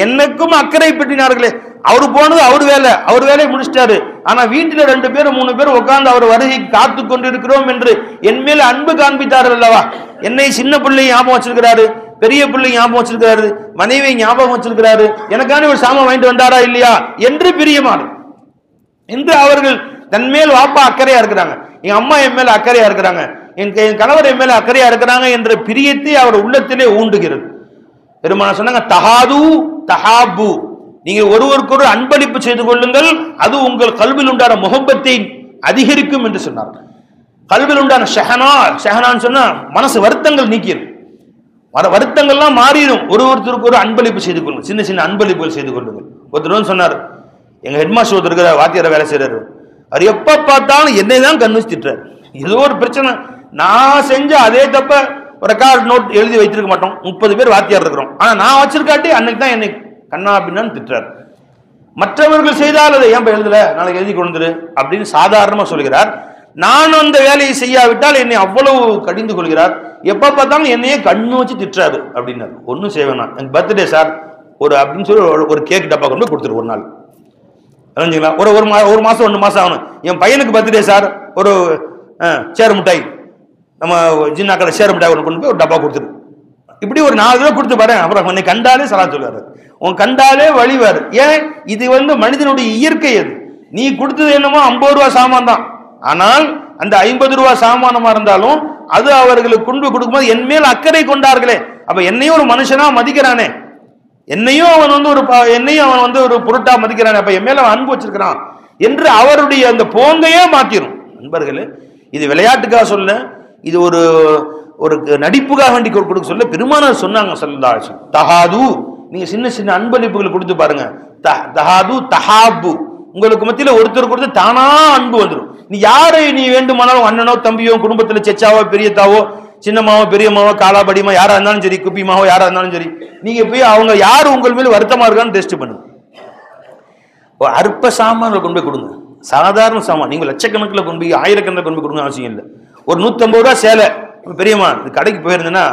எனக்கும் அக்கறை பற்றினார்களே. அவரு போனது அவர் வேலையை முடிச்சிட்டாரு. ஆனா வீட்டில் 2 பேர் 3 பேர் உட்கார்ந்து அவர் வருகை காத்து கொண்டிருக்கிறோம் என்று என் மேல அன்பு காண்பித்தார்கள் அல்லவா. என்னை சின்ன பிள்ளை ஞாபகம் வச்சிருக்கிறாரு, பெரிய பிள்ளை ஞாபகம் வச்சிருக்கிறாரு, மனைவி ஞாபகம் வச்சிருக்கிறாரு, எனக்கான ஒரு சாமான் வாங்கிட்டு வந்தாரா இல்லையா என்று பிரியமானது என்று அவர்கள் தன் மேல் வாப்பா அக்கறையா இருக்கிறாங்க, என் அம்மா என் மேல அக்கறையா இருக்கிறாங்க, என் கணவர் என் மேல அக்கறையா இருக்கிறாங்க என்ற பிரியத்தை அவர் உள்ளத்திலே ஊண்டுகிறது. பெருமானா சொன்னாங்க, தஹாது தஹாபு, நீங்க ஒருவருக்கொரு அன்பளிப்பு செய்து கொள்ளுங்கள், அது உங்கள் கல்வியில் உண்டான முகப்பத்தை அதிகரிக்கும் என்று சொன்னார். கல்வியில் உண்டான ஷஹனான்னு சொன்னா மனசு வருத்தங்கள் நீக்கிடும், வருத்தங்கள்லாம் மாறிடும். ஒருத்தருக்கு ஒரு அன்பளிப்பு செய்து கொள்ளுங்கள், சின்ன சின்ன அன்பளிப்புகள் செய்து கொள்ளுங்கள். ஒருத்தர் சொன்னார், எங்க ஹெட்மாஸ்டர் ஒருத்தர் இருக்கிற வாத்தியார வேலை செய்யறாரு, அவர் எப்ப பார்த்தாலும் என்னை தான் கண்ணு திட்டுறாரு. ஏதோ ஒரு பிரச்சனை, நான் செஞ்ச அதே தப்ப ரெக்கார்ட் நோட் எழுதி வைத்திருக்க மாட்டோம், 30 பேர் வாத்தியார் இருக்கிறோம், ஆனா நான் வச்சிருக்காட்டி அன்னைக்கு தான் என்னை கண்ணா அப்படின்னு திட்டுறாரு. மற்றவர்கள் செய்தால் அதை ஏன் எழுதல, நாளைக்கு எழுதி கொண்டுரு அப்படின்னு சாதாரணமா சொல்கிறார். நான் அந்த வேலையை செய்யாவிட்டால் என்னை அவ்வளவு கடிந்து கொள்கிறார், எப்ப பார்த்தாலும் என்னையே கண்ணு வச்சு திட்டுறாரு அப்படின்னாரு. ஒன்னும் செய்வேனா, எனக்கு பர்த்டே சார் ஒரு அப்படின்னு சொல்லி ஒரு கேக் டப்பா கொண்டு கொடுத்துரு ஒரு நாள், தெரிஞ்சுங்களா, ஒரு மாசம் 2 மாசம் ஆகணும். என் பையனுக்கு பர்த்டே சார் ஒரு சேர் மிட்டாய், நம்ம ஜின்னா கடை சேர் மிட்டாய் ஒன்று கொண்டு போய் ஒரு டப்பா கொடுத்துரு, இப்படி ஒரு 4 தடவை கொடுத்து பாரு. அப்புறம் உன்னை கண்டாலே சலா சொல்லுவாரு, உன் கண்டாலே வழிவாரு. ஏன்? இது மனிதனுடைய இயற்கை. அது நீ கொடுத்தது என்னமோ 50 ரூபா சாமான் தான், ஆனால் அந்த 50 ரூபா சாமானமா இருந்தாலும் அது அவர்களுக்கு கொண்டு கொடுக்கும்போது என் மேல் அக்கறை கொண்டார்களே, அப்ப என்னையும் ஒரு மனுஷனா மதிக்கிறானே, என்னையும் அவன் ஒரு பொருட்டா மதிக்கிறானே, அப்ப என் மேல அவன் அன்பு வச்சிருக்கிறான் என்று அவருடைய அந்த போங்கையே மாத்திரும். நண்பர்களே, இது விளையாட்டுக்காக சொல்ல, இது ஒரு நடிப்புக்காக வேண்டி கொடுக்க சொல்ல பெருமானார் சொன்னாங்க ஸல்லல்லாஹு அலைஹி வஸல்லம், தஹாது, நீங்க சின்ன சின்ன அன்பளிப்புகளை கொடுத்து பாருங்க, தஹாது தஹாபு, உங்களுக்கு மத்தியில் ஒருத்தருக்கு ஒருத்தர் தானா அன்பு வந்துடும். நீ யாரை நீ வேண்டுமானாலும் அண்ணனோ தம்பியோ குடும்பத்துல செச்சாவோ பெரியத்தாவோ சின்னமாவோ பெரியமாவோ காலாபடியமா யாரா இருந்தாலும் சரி, குப்பிமாவோ யாரா இருந்தாலும் சரி, நீங்க போய் அவங்க யாரு உங்கள் மேல வருத்தமா இருக்கான்னு டெஸ்ட் பண்ணுங்க. அற்ப சாமான்களை கொண்டு போய் கொடுங்க, சாதாரண சாமான், நீங்க லட்சக்கணக்கில் கொண்டு போய் ஆயிரக்கணக்கில் கொண்டு போய் கொடுங்க அவசியம் இல்லை. ஒரு 150 ரூபா சேலை, பெரியம்மா இது கடைக்கு போயிருந்தேன்னா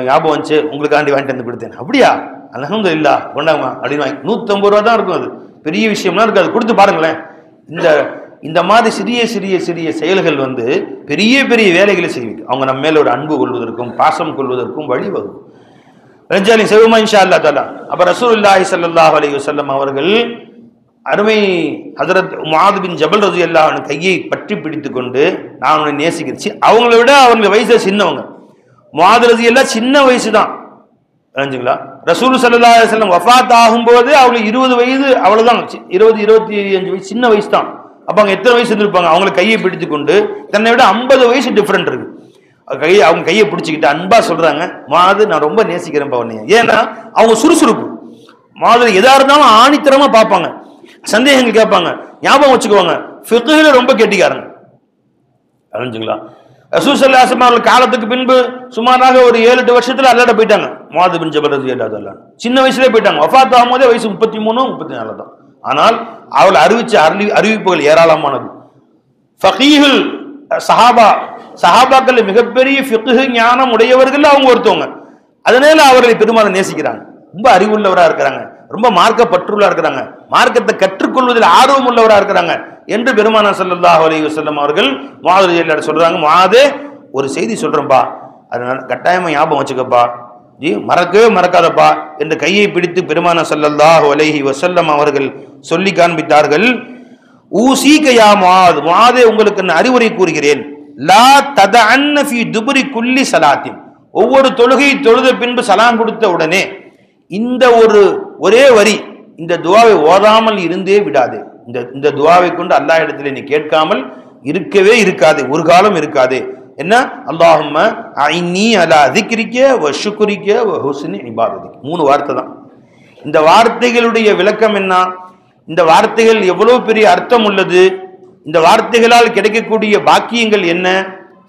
ஞாபகம் வந்துச்சு உங்களுக்காண்டி வாங்கிட்டு வந்து கொடுத்தேன், அப்படியா அல்ஹம்துலில்லாஹ் கொண்டாங்கம்மா அப்படின்னு 150 ரூபா தான் இருக்கும். அது பெரிய விஷயம்லாம் இருக்காது. கொடுத்து பாருங்களேன். இந்த மாதிரி சிறிய சிறிய சிறிய செயல்கள் பெரிய பெரிய வேலைகளை செய்வீங்க. அவங்க நம்ம மேல ஒரு அன்பு கொள்வதற்கும் பாசம் கொள்வதற்கும் வழிவகும். ரஞ்சாலி செவமா இன்ஷா அல்லாஹ் தஆலா. அப்ப ரசூலுல்லாஹி ஸல்லல்லாஹு அலைஹி வஸல்லம் அவர்கள் அருமை ஹஜரத் முஆத் பின் ஜபல் ரலியல்லாஹு அன்ஹு கையை பற்றி பிடித்துக் கொண்டு, நான் உன்னை நேசிக்கிறேன். அவங்களை விட அவங்க வயசுல சின்னவங்க. முஆத் ரலியல்லாஹு சின்ன வயசு தான். புரிஞ்சுங்களா? ரசூல் ஸல்லல்லாஹு அலைஹி வஸல்லம் வஃபாத் ஆகும்போது அவங்களுக்கு 20 வயது, அவ்வளவுதான். 20-25 வயசு, சின்ன வயசு தான். அப்ப அவங்க எத்தனை வயசு இருந்திருப்பாங்க? அவங்களை கையை பிடித்துக் கொண்டு, தன்னை விட 50 வயசு டிஃபரெண்ட் இருக்கு. அவங்க கையை பிடிச்சிக்கிட்டு அன்பா சொல்றாங்க, மாது நான் ரொம்ப நேசிக்கிறேன் உன்னைய. ஏன்னா அவங்க சுறுசுறுப்பு. மாதிரி எதா இருந்தாலும் ஆணித்தரமா பார்ப்பாங்க, சந்தேகங்கள் கேட்பாங்க, ஞாபகம் வச்சுக்குவாங்க. ஃபிக்ஹ்ல ரொம்ப கெட்டிக்காரங்க. அறிஞ்சுங்களா? ரசூல் ஸல்லல்லாஹு அலைஹி வஸல்லம் அவர்கள் காலத்துக்கு பின்பு சுமாராக ஒரு 7-8 வருஷத்துல அல்லாஹ்ட போயிட்டாங்க. முஆத் பின் ஜபல் ரலியல்லாஹு அன்ஹு சின்ன வயசுலயே போயிட்டாங்க. வஃபாத் ஆகும்போதே வயசு 33-34 தான். ஆனால் அவள் அறிவிச்ச அறிவிப்புகள் ஏராளமானது. ஃபகீஹுல் சஹாபாக்கள் மிகப்பெரிய ஃபிக்ஹ் ஞானம் உடையவர்கள் அவங்க ஒருத்தவங்க. அதனால அவர்களை பெருமாள் நேசிக்கிறாங்க. ரொம்ப அறிவுள்ளவராக இருக்கிறாங்க, ரொம்ப மார்க்க பற்றுள்ளா இருக்கிறாங்க, மார்க்கத்தை கற்றுக்கொள்வதில் ஆர்வம் உள்ளவராக இருக்கிறாங்க என்று பெருமானார் ஸல்லல்லாஹு அலைஹி வஸல்லம் அவர்கள் முஆத் ரலியல்லாஹு சொல்றாங்க, முஆதே ஒரு செய்தி சொல்றேன்பா, அதனால கட்டாயமா ஞாபகம் வச்சுக்கப்பா, ஜி மறக்கவே மறக்காதப்பா என்று கையை பிடித்து பெருமானார் ஸல்லல்லாஹு அலைஹி வஸல்லம் அவர்கள் சொல்லி காண்பித்தார்கள். ஊசீக யா முஆத், முஆதே உங்களுக்கு நான் அறிவுரை கூறுகிறேன். லா ததஅன்ன ஃபீ துபுரி குல்லி ஸலாத்தின், ஒவ்வொரு தொழுகை தொழுத பின்பு சலாம் கொடுத்த உடனே இந்த ஒரே வரி, இந்த துஆவை ஓதாமல் இருந்தே விடாதே. இந்த துஆவை கொண்டு அல்லாஹ் இடத்துல நீ கேட்காமல் இருக்கவே இருக்காது, ஒரு காலம் இருக்காது. என்ன? அல்லாஹும்ம ஐன்னி அலா திக்ரிக வ ஷுக்ரிக வ ஹுஸ்னி இபாதத்திக். 3 வார்த்தை தான். இந்த வார்த்தைகளுடைய விளக்கம் என்ன? இந்த வார்த்தைகள் எவ்வளவு பெரிய அர்த்தம் உள்ளது, இந்த வார்த்தைகளால் கிடைக்கக்கூடிய பாக்கியங்கள் என்ன?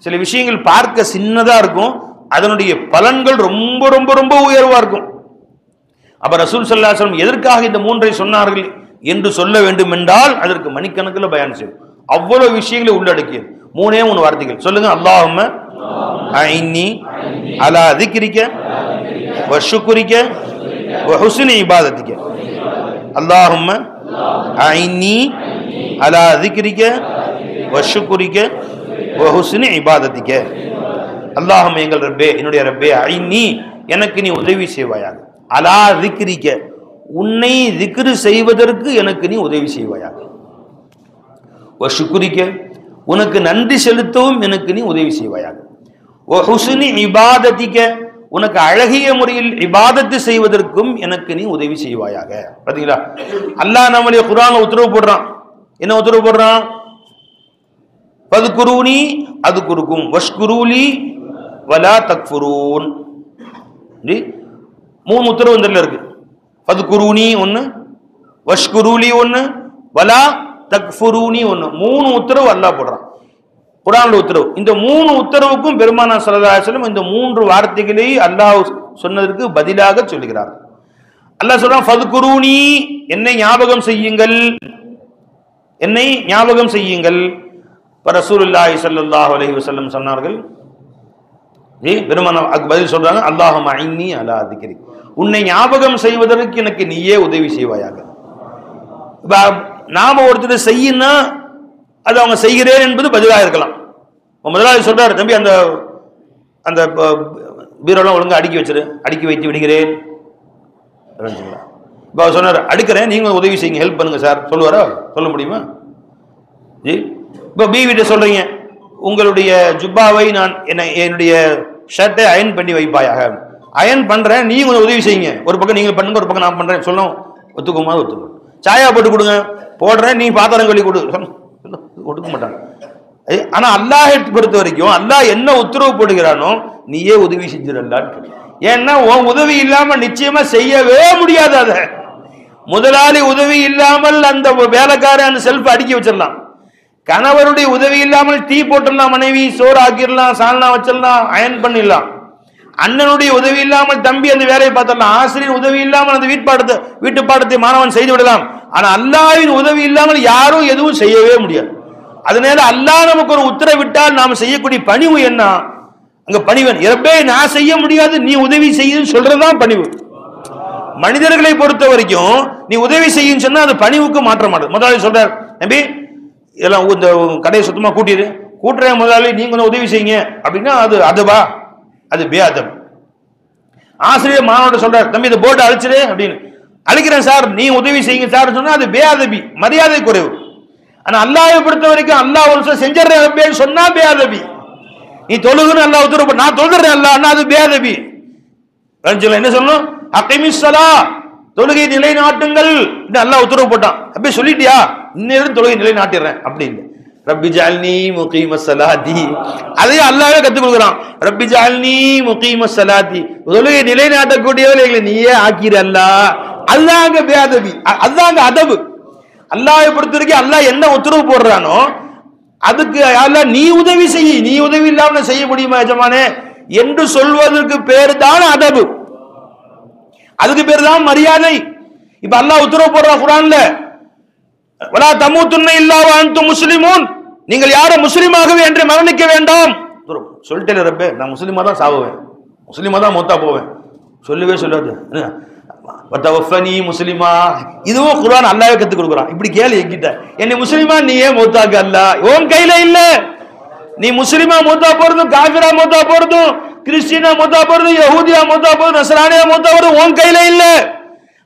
சில விஷயங்கள் பார்க்க சின்னதா இருக்கும், அதனுடைய பலன்கள் ரொம்ப ரொம்ப ரொம்ப உயர்வா இருக்கும். அப்ப ரசூல் ஸல்லல்லாஹு அலைஹி வஸல்லம் எதற்காக இந்த 3ஐ சொன்னார்கள் என்று சொல்ல வேண்டும் என்றால் அதற்கு மணிக்கணக்கில் பயான் செய்யும். அவ்வளவு விஷயங்களை உள்ளடக்கியது. 3 வார்த்தைகள் சொல்லுங்க. அல்லாஹும்ம ஐன்னி அலா திக்ரிக வ ஷுக்ரிக வ ஹுஸ்னி இபாதத்திக. அல்லாஹும்ம ஐன்னி அலா திக்ரிக வ ஷுக்ரிக வ ஹுஸ்னி இபாதத்திக. அல்லாஹும்ம எங்கள் ரப்பே, என்னுடைய ரப்பே, ஐன்னி எனக்கு நீ உதவி செய்வாயாக, அலா திக்ரிக உன்னை திக்ரு செய்வதற்கு எனக்கு நீ உதவி செய்வாயாக, வ ஷுக்ரிக உனக்கு நன்றி செலுத்தவும் எனக்கு நீ உதவி செய்வாயாக, வ ஹுஸ்னி இபாதத்திக உனக்கு அழகிய முறையில் இபாதத்து செய்வதற்கும் எனக்கு நீ உதவி செய்வாயாக. பாத்தீங்களா? அல்லாஹ் நம்முடைய குர்ஆன்ல உத்தரவு போடுறான். என்ன உத்தரவு போடுறான்? ஃபத்குரூனி அதுகுருக்கும் வஷ்குரூலி வலா தக்ஃபுரூன். 3 உத்தரவு இதுல இருக்கு. ஃபத்குரூனி ஒன்னு, வஷ்குரூலி ஒன்னு, வலா தக்ஃபுரூனி ஒன்னு. 3 உத்தரவு அல்லாஹ் போடுறான் குர்ஆன்ல உத்தரவு. இந்த 3 உத்தரவுக்கும் பெருமானார் ஸல்லல்லாஹு அலைஹி வஸல்லம் இந்த 3 வார்த்தைகளை அல்லாஹ் சொன்னதற்கு பதிலாக சொல்லுகிறார். அல்லாஹ் சொல்றான், ஃபத்குரூனி என்னை ஞாபகம் செய்யுங்கள், என்னை ஞாபகம் செய்யுங்கள். ரசூலுல்லாஹி ஸல்லல்லாஹு அலைஹி வஸல்லம் சொன்னார்கள், பெருமானார் பதில் சொல்றாங்க, அல்லாஹும்ம ஐன்னி அலா திக்ரி, உன்னை ஞாபகம் செய்வதற்கு எனக்கு நீயே உதவி செய்வாயாக. நாம ஒருத்தர் செய்யினா அது அவங்க செய்கிறேன் என்பது பதிலாக இருக்கலாம். முதலாளி சொல்றாரு, தம்பி அந்த அந்த பீரோலாம் ஒழுங்கா அடுக்கி வச்சிரு, அடுக்கி வைத்து விடுகிறேன். இப்போ அவர் சொன்னார், அடுக்கிறேன், நீங்க உதவி செய்யுங்க, ஹெல்ப் பண்ணுங்க சார் சொல்லுவாரா? சொல்ல முடியுமா? ஜி இப்போ வீட்டை சொல்றீங்க, உங்களுடைய ஜுப்பாவை நான் என்னுடைய ஷர்ட்டை அயன் பண்ணி வைப்பாயாக. அயன் பண்றேன், நீங்க கொஞ்சம் உதவி செய்யுங்க, ஒரு பக்கம் நீங்க பண்ணுங்க, ஒரு பக்கம் நான் பண்றேன் சொல்லணும். ஒத்துக்குமா? ஒத்துக்கும். சாயா போட்டு கொடுங்க, போடுறேன், நீ பாத்திரம் கழுவி கொடு, ஒடுக்க மாட்டாங்க. ஆனா அல்லாஹ் பொறுத்த வரைக்கும் அல்லாஹ் என்ன உத்தரவு போடுகிறானோ நீயே உதவி செஞ்சிடலான்னு. ஏன்னா உன் உதவி இல்லாம நிச்சயமா செய்யவே முடியாது. அத முதலாளி உதவி இல்லாமல் அந்த வேலைக்காரன் அந்த செல்ஃப் அடுக்கி வச்சிடலாம், கணவருடைய உதவி இல்லாமல் டீ போட்டுடலாம், மனைவி சோறு ஆக்கிடலாம், சால்னா வச்சிடலாம், அயன் பண்ணிடலாம். அண்ணனுடைய உதவி இல்லாமல் தம்பி அந்த வேலையை பார்த்துடலாம், ஆசிரியர் உதவி இல்லாமல் அந்த வீட்டு பாடத்தை மாணவன் செய்து விடலாம். ஆனா அல்லாஹ்வின் உதவி இல்லாமல் யாரும் எதுவும் செய்யவே முடியாது. அதனால அல்லாஹ் நமக்கு ஒரு உத்தரவிட்டால் நாம் செய்யக்கூடிய பணிவு என்ன? அங்க பணிவன் இரப்பே நான் செய்ய முடியாது, நீ உதவி செய்யுன்னு சொல்றதுதான் பணிவு. மனிதர்களை பொறுத்த வரைக்கும் நீ உதவி செய்யும் சொன்னா அது பணிவுக்கு மாற்ற மாட்டது. முதலாளி சொல்றார், நம்பி இதெல்லாம் இந்த கடையை சுத்தமா கூட்டுற முதலாளி நீங்க கொஞ்சம் உதவி செய்யுங்க அப்படின்னா அது அதுவா, அது பேஅதப். ஆசிரியர் மாணவன் சொல்றார், தம்பி இந்த போர்டு அழிச்சிரு அப்படின்னு, அழிக்கிறேன் சார் நீ உதவி செய்யுங்க சார் சொன்னா அது பேஅதபி, மரியாதை குறைவு. ஆனா அல்லாஹ்வை பொறுத்த வரைக்கும் அல்லாஹ் ஒரு விஷயம் செஞ்சிடறேன் சொன்னா பேஅதபி. நீ தொழுகுன்னு அல்லாஹ் உத்தரவு, நான் தொழுகிறேன் அல்லாஹ்னா அது பேஅதபி. என்ன சொல்லணும், அகிமிஸ்ஸலா தொழுகை நிலைநாட்டுங்கள் அல்லாஹ் உத்தரவு போட்டான். அப்படியே சொல்லிட்டியா, இன்னும் தொழுகை நிலைநாட்டிடுறேன் அப்படி இல்லை. ரப்பி ஜஅல்னி முகீமஸ் ஸலாத்தி, அதையே அல்லாஹ்வே கற்றுக் கொடுக்குறான். ரப்பி ஜஅல்னி முகீமஸ் ஸலாத்தி, தொழுகை நிலைநாட்டக்கூடியவர்களை நீயே ஆக்கிற அல்லாஹ். அல்லாஹ்ங்க பேஅதபி, அல்லாஹ்ங்க அதபு. அல்லாஹ்வை பொறுத்த வரைக்கும் அல்லாஹ் என்ன உத்தரவு போடுறானோ அதுக்கு அல்லாஹ் நீ உதவி செய்ய, நீ உதவி இல்லாம செய்ய முடியுமா எஜமானே என்று சொல்வதற்கு பேர் தான் அதபு, அதுக்கு பேர் தான் மரியாதை. இப்ப அல்லாஹ் உத்தரவு போடுறான் குர்ஆன்ல, வலா தமூதுன்ன இல்லா வ அன்தும் முஸ்லிமூன், நீங்கள் யாரும் முஸ்லிமாகவே என்று மரணிக்க வேண்டாம். சொல்லிட்டே ரப்பே நான் முஸ்லிமா தான் சாவுவேன், முஸ்லிமா தான் மௌத்தா போவேன், சொல்லவே சொல்லாது. வதவஃபனி முஸ்லிமா, இதுவும் குர்ஆன் அல்லாஹ்வே கத்து கொடுக்குறான். இப்படி கேளு என்கிட்ட, என்னை முஸ்லிமா நீயே மௌத்தாக்க அல்லாஹ் உன் கையில இல்ல. நீ முஸ்லிமா மௌத்தா போறதும் காஃபிரா மௌத்தா போறதும் கிறிஸ்டியனா மௌத்தா போறதும் யஹூதியா மௌத்தா போறதும் நஸ்ரானியா மௌத்தா போறதும் உன் கையில இல்ல.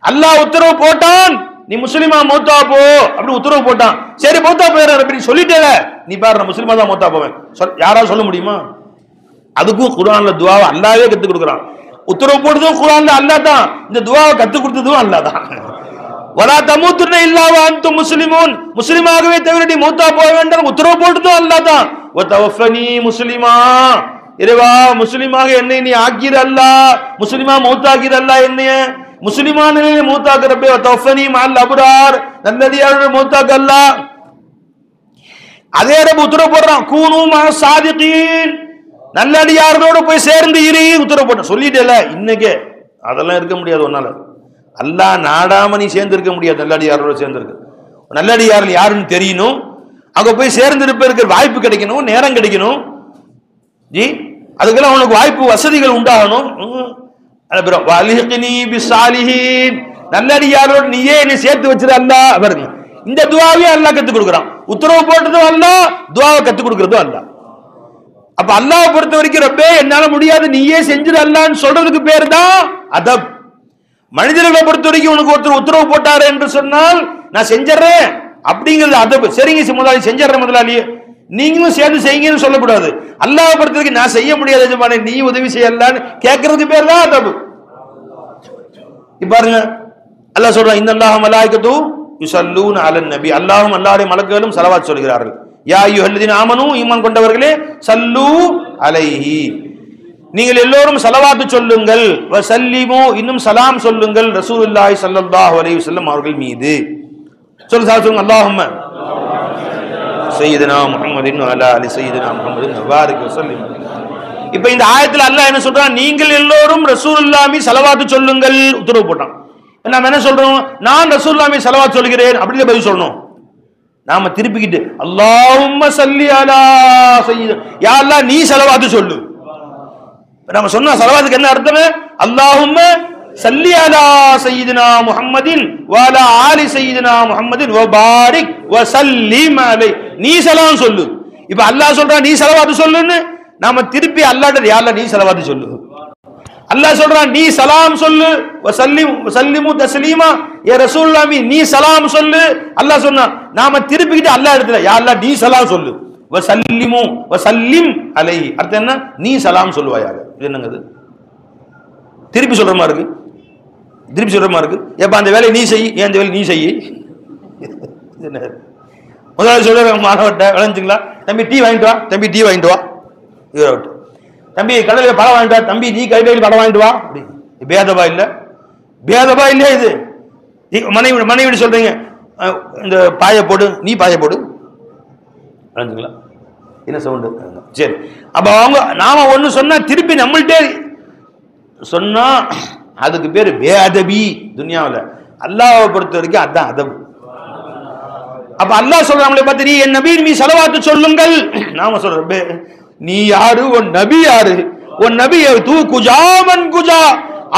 அல்லாஹ் உத்தரவு போட்டான், நீ முஸ்லிமா மௌத்தா போ அப்படி உத்தரவு போட்டான். சரி மௌத்தா போயிடுற அப்படி சொல்லிட்டேல, நீ பாரு முஸ்லிமா தான் மௌத்தா போவேன் யாராவது சொல்ல முடியுமா? அதுக்கும் குர்ஆன்ல துஆவை அல்லாஹ்வே கத்து கொடுக்குறான். உத்தரவு போட்டதும் குர்ஆன்ல அல்லாஹ் தான், இந்த துஆவை கத்து கொடுத்ததும் அல்லாஹ் தான். வலா தமூதுன்ன இல்லா வ அன்தும் முஸ்லிமூன், முஸ்லிமாகவே தவிர நீ மௌத்தா போக வேண்டாம் உத்தரவு போட்டதும் அல்லாஹ் தான். வதவஃபனி முஸ்லிமா, இறைவா முஸ்லிமாக என்னை நீ ஆக்கிற அல்லாஹ், முஸ்லிமா மௌத்தாக்கிற அல்லாஹ், என்னைய முஸ்லிமான நிலையில மௌத்தாக்க ரப்பே. வதவஃபனி மஅல் அப்ரார், நல்லடியாரோட மௌத்தாக்க அல்லாஹ். அதே ரப்ப உத்தரவு போடுறான், கூனு மஅஸ் சாதிகீன், நல்லடியாரோட போய் சேர்ந்து இரு உத்தரவு போட்ட. சொல்லிட்டேல இன்னைக்கே அதெல்லாம் இருக்க முடியாது ஒன்னால, அல்லாஹ் நாடாம நீ சேர்ந்து இருக்க முடியாது. நல்லடியாரோட சேர்ந்து இருக்கு, நல்லடியார்கள் யாருன்னு தெரியணும், அங்க போய் சேர்ந்து இருப்பதற்கு வாய்ப்பு கிடைக்கணும், நேரம் கிடைக்கணும் ஜி, அதுக்கெல்லாம் உனக்கு வாய்ப்பு வசதிகள் உண்டாகணும். நல்லடியாரோட நீயே என்னை சேர்த்து வச்சிரு அல்லாஹ். பாருங்க இந்த துஆவே அல்லாஹ் கத்து கொடுக்குறான். உத்தரவு போட்டதும் அல்லாஹ், துஆவை கத்து கொடுக்கறதும் அல்லாஹ். அப்ப அல்லாஹ்வை பொறுத்த வரைக்கும் ரப்பே என்னால முடியாது நீயே செஞ்சிரு அல்லாஹ்னு சொல்றதுக்கு பேர் தான் அதப். மனிதர்களை பொறுத்த வரைக்கும் உனக்கு ஒருத்தர் உத்தரவு போட்டாரு என்று சொன்னால் நான் செஞ்சிடறேன் அப்படிங்கிறது அதப். சரிங்க முதலாளி செஞ்சிடறேன் முதலாளி, நீங்களும் சேர்ந்து செய்யுங்கன்னு சொல்லக்கூடாது. அல்லாஹ்வை பொறுத்த வரைக்கும் நான் செய்ய முடியாது எஜமானே நீ உதவி செய்யலான்னு கேட்கறதுக்கு பேர் தான் அதப். இப்ப பாருங்க அல்லாஹ் சொல்றான், இன்னல்லாஹ மலாயிகத்து யுஸல்லூன அலன் நபி, அல்லாஹ்வும் அல்லாஹ்வுடைய மலக்குகளும் ஸலவாத் சொல்கிறார்கள். யா அய்யுஹல்லதீன ஆமனூ, ஈமான் கொண்டவர்களே, ஸல்லூ அலைஹி, நீங்கள் எல்லோரும் ஸலவாத் சொல்லுங்கள், வ ஸல்லிமூ, இன்னும் சலாம் சொல்லுங்கள் ரசூலுல்லாஹி ஸல்லல்லாஹு அலைஹி வஸல்லம் அவர்கள் மீது. சொல்லுங்க அல்லாஹும்ம சய்யிதுனா முஹம்மதின் வ அலா அலி சய்யிதுனா முஹம்மதின் வ பாரிக் வ ஸல்லிம். இப்போ இந்த ஆயத்துல அல்லாஹ் என்ன சொல்றான், நீங்கள் எல்லோரும் ரசூலுல்லாஹி மீது ஸலவாத் சொல்லுங்கள் உத்தரவு போட்டான். நாம என்ன சொல்றோம், நான் ரசூலுல்லாஹி மீது ஸலவாத் சொல்கிறேன் அப்படின்னு பதில் சொல்லணும். நாம திருப்பிக்கிட்டு அல்லாஹும்ம ஸல்லி அலா சய்யித், யா அல்லாஹ் நீ ஸலவாத் சொல்லு. நாம சொன்ன ஸலவாத்துக்கு என்ன அர்த்தம், அல்லாஹும்ம ஸல்லி அலா சய்யிதினா முஹம்மதின் வ அலா ஆலி சய்யிதினா முஹம்மதின் வ பாரிக் வ ஸல்லிம் அலைஹி, நீ ஸலாம் சொல்லு. இப்ப அல்லாஹ் சொல்றான் நீ ஸலவாத் சொல்லுன்னு, நாம திருப்பி அல்லாஹ்ட்ட யா அல்லாஹ் நீ ஸலவாத் சொல்லு. அல்லாஹ் சொல்றான் நீ சலாம் சொல்லு, வசல்லிமு தஸ்லீமா, ஏ ரசூலுல்லாஹி நீ சலாம் சொல்லு. அல்லாஹ் சொன்னான், நாம திருப்பிக்கிட்டு அல்லாஹ் இடத்துல யா அல்லாஹ் நீ சலாம் சொல்லு, வசல்லிமு வசல்லிம் அலைஹி, அர்த்தம் என்ன, நீ சலாம் சொல்லுவாயாக. இது என்னங்க இது, திருப்பி சொல்ற மாதிரி இருக்கு, திருப்பி சொல்ற மாதிரி இருக்கு. ஏப்பா அந்த வேலையை நீ செய், ஏன் அந்த வேலை நீ செய். முதல்ல சொல்ற மாணவர்கிட்ட விளைஞ்சுங்களா, தம்பி டீ வாங்கிட்டு வா, தம்பி டீ வாங்கிட்டு வா, இவரை தம்பி கடையில் பழம் வாங்கிட்டு வா, தம்பி நீ கடையில் பழம் வாங்கிட்டு வா. அப்படி பேதபா இல்லை, பேதபா இல்லையா இது. மனைவி சொல்றீங்க இந்த பாய போடு, நீ பாய போடு, விளைஞ்சுங்களா என்ன சவுண்டு. சரி, அப்ப அவங்க நாம ஒண்ணு சொன்னா திருப்பி நம்மள்டே சொன்னா அதுக்கு பேரு பேஅதபி துன்யாவில். அல்லாஹ்வை பொறுத்த வரைக்கும் அதான் அதபு. அப்ப அல்லாஹ் சொல்றாங்களே பார்த்து, நீ என் நபி மீ ஸலவாத் சொல்லுங்கள். நாம சொல்றோம் நீ யாரு, உன் நபி யாரு, உன் நபி தூ குஜாமன் குஜா,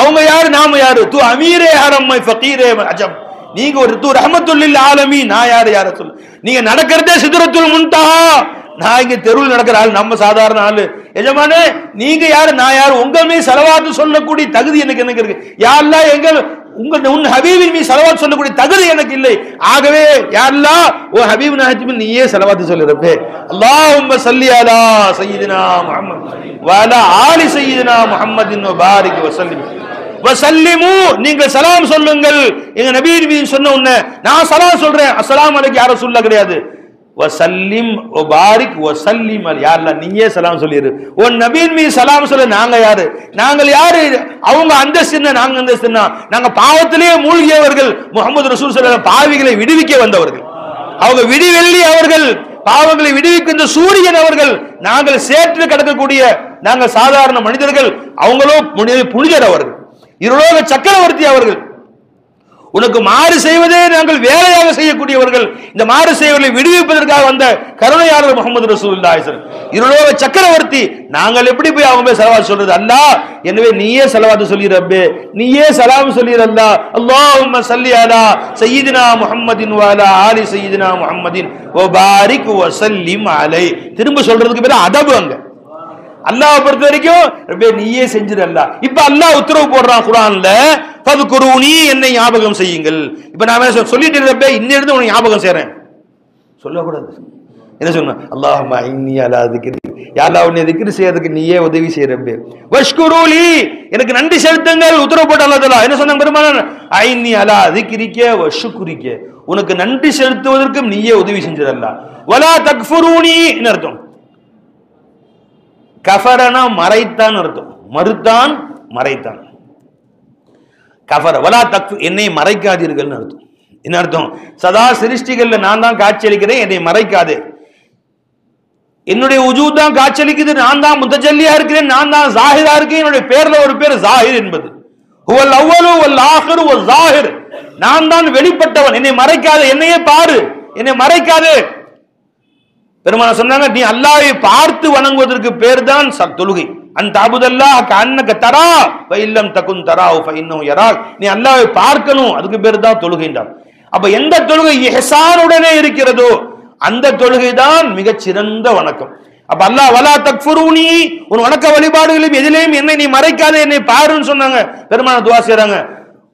அவங்க யாரு நாம யாரு? து அமீரே ஹரம்மை ஃபகீரே அஜம். நீங்க ஒரு து ரஹ்மத்துல் ஆலமீன், நான் யாரு யார சொல்லு. நீங்க நடக்கிறதே சிதறத்துல் முன்தஹா, நான் இங்க தெருவில் நடக்கிற ஆள், நம்ம சாதாரண ஆளு. எஜமானே நீங்க யாரு நான் யாரு? உங்க மீது ஸலவாத் சொல்லக்கூடிய தகுதி எனக்கு எனக்கு இருக்கு. யா அல்லாஹ் எங்க உன் ஹபீபின் மீது ஸலவாத் சொல்லக்கூடிய தகுதி எனக்கு இல்லை. ஆகவே யா அல்லாஹ் ஓ ஹபீப் நாயகத்தின் நீயே ஸலவாத் சொல்லு ரப்பே. அல்லாஹும்ம ஸல்லி அலா சய்யிதினா முஹம்மத் வ அலா ஆலி சய்யிதினா முஹம்மதின் வ பாரிக் வ ஸல்லிம் வசல்லிமு. நீங்கள் சலாம் சொல்லுங்கள். எங்க நபியின் மீது சொன்ன உடனே நான் சலாம் சொல்றேன். அஸ்ஸலாமு அலைக்கும் யா ரசூலுல்லாஹ் கிடையாது. வசல்லிம் வபாரிக் வசல்லிம் அல். யா அல்லாஹ் நீயே சலாம் சொல்லிரு. உன் நபியின் மீது சலாம் சொல்ல. நாங்க யாரு? நாங்கள் யாரு? அவங்க அந்தஸ்து என்ன, நாங்க அந்தஸ்து என்ன? நாங்க பாவத்திலேயே மூழ்கியவர்கள். முஹம்மது ரசூல் ஸல்லல்லாஹு அலைஹி வஸல்லம் பாவிகளை விடுவிக்க வந்தவர்கள். அவங்க விடிவெள்ளி அவர்கள், பாவங்களை விடுவிக்கின்ற சூரியன் அவர்கள். நாங்கள் சேற்று கிடக்கக்கூடிய நாங்கள் சாதாரண மனிதர்கள். அவங்களோ புனிதர் அவர்கள், இருலோக சக்கரவர்த்தி அவர்கள். உனக்கு மாறு செய்வதே நாங்கள் வேலையாக செய்யக்கூடியவர்கள். இந்த மாறு செய்வதை விடுவிப்பதற்காக வந்த கருணையாளர் முஹம்மது ரசூலுல்லாஹி ஸல்லல்லாஹு அலைஹி வஸல்லம், இருலோக சக்கரவர்த்தி. நாங்கள் எப்படி போய் அவங்க போய் ஸலவாத் சொல்றது? அல்லாஹ் எனவே நீயே ஸலவாத் சொல்லி ரப்பே, நீயே சலாம் சொல்லி அல்லாஹ். அல்லாஹும்ம ஸல்லி அலா சய்யிதினா முஹம்மதின் வ அலா ஆலி சய்யிதினா முஹம்மதின் வ பாரிக் வ ஸல்லிம் அலை. திரும்ப சொல்றதுக்கு பேரு அதபு. அங்க அல்லாஹ் பொறுத்த வரைக்கும் ரப்பே நீயே செஞ்சிரு அல்லாஹ். இப்ப அல்லாஹ் உத்தரவு போடுறான் குர்ஆன்ல, ஃபதுகுரூனி என்னை ஞாபகம் செய்யுங்கள். இப்ப நான் சொல்லிட்டு ரப்பே இன்னிருந்து உன்னை ஞாபகம் செய்றேன் சொல்லக்கூடாது. என்ன சொன்ன? அல்லாஹும்ம இன்னி அலா திக்ரி, யா அல்லாஹ் உன்னை திக்ர் செய்யறதுக்கு நீயே உதவி செய்ய ரப்பே. வஷ்குரூலி எனக்கு நன்றி செலுத்துங்கள் உத்தரவு போட்ட அல்லாஹ் தஆலா. என்ன சொன்னாங்க பெருமானார்? ஐன்னி அலா திக்ரிக வ ஷுக்ரிக, உனக்கு நன்றி செலுத்துவதற்கும் நீயே உதவி செஞ்சிரு அல்லாஹ். வலா தக்ஃபுரூனி என்ன அர்த்தம்? கஃபரனா மறைத்தான் அர்த்தம். மறுத்தான் மறைத்தான். கஃபர வலா தக்ஃபு என்னை மறைக்காதீர்கள்னு அர்த்தம். என்ன அர்த்தம்? சதா சிருஷ்டிகள்ல நான் தான் காட்சியளிக்கிறேன், என்னை மறைக்காதே. என்னுடைய உஜூத் தான் காட்சியளிக்குது, நான் தான் முத்தஜல்லியா இருக்கிறேன், நான் தான் ஜாஹிரா இருக்கேன். என்னுடைய பேர்ல ஒரு பேர் ஜாஹிர் என்பது. ஹுவல் அவ்வலு வல் ஆஹிரு வல் ஜாஹிர், நான் தான் வெளிப்பட்டவன், என்னை மறைக்காதே, என்னையே பாரு, என்னை மறைக்காதே. பெருமானார் சொன்னாங்க, நீ அல்லாஹ்வை பார்த்து வணங்குவதற்கு பேர் தான் தொழுகை. அந்த அபுதல்லாஹ் கஅன்னக தரா ஃப இல்லம் தகுன் தராஹு ஃப இன்னஹு யராக். நீ அல்லாஹ்வை பார்க்கணும், அதுக்கு பேர் தான் தொழுகைன்றார். அப்ப எந்த தொழுகை இஹ்சானுடனே இருக்கிறதோ அந்த தொழுகை தான் மிகச் சிறந்த வணக்கம். அப்ப அல்லாஹ் வலா தக்ஃபுரூனி, உன் வணக்க வழிபாடுகளையும் எதிலையும் என்னை நீ மறைக்காதே, என்னை பாருன்னு சொன்னாங்க. பெருமானார் துஆ செய்றாங்க,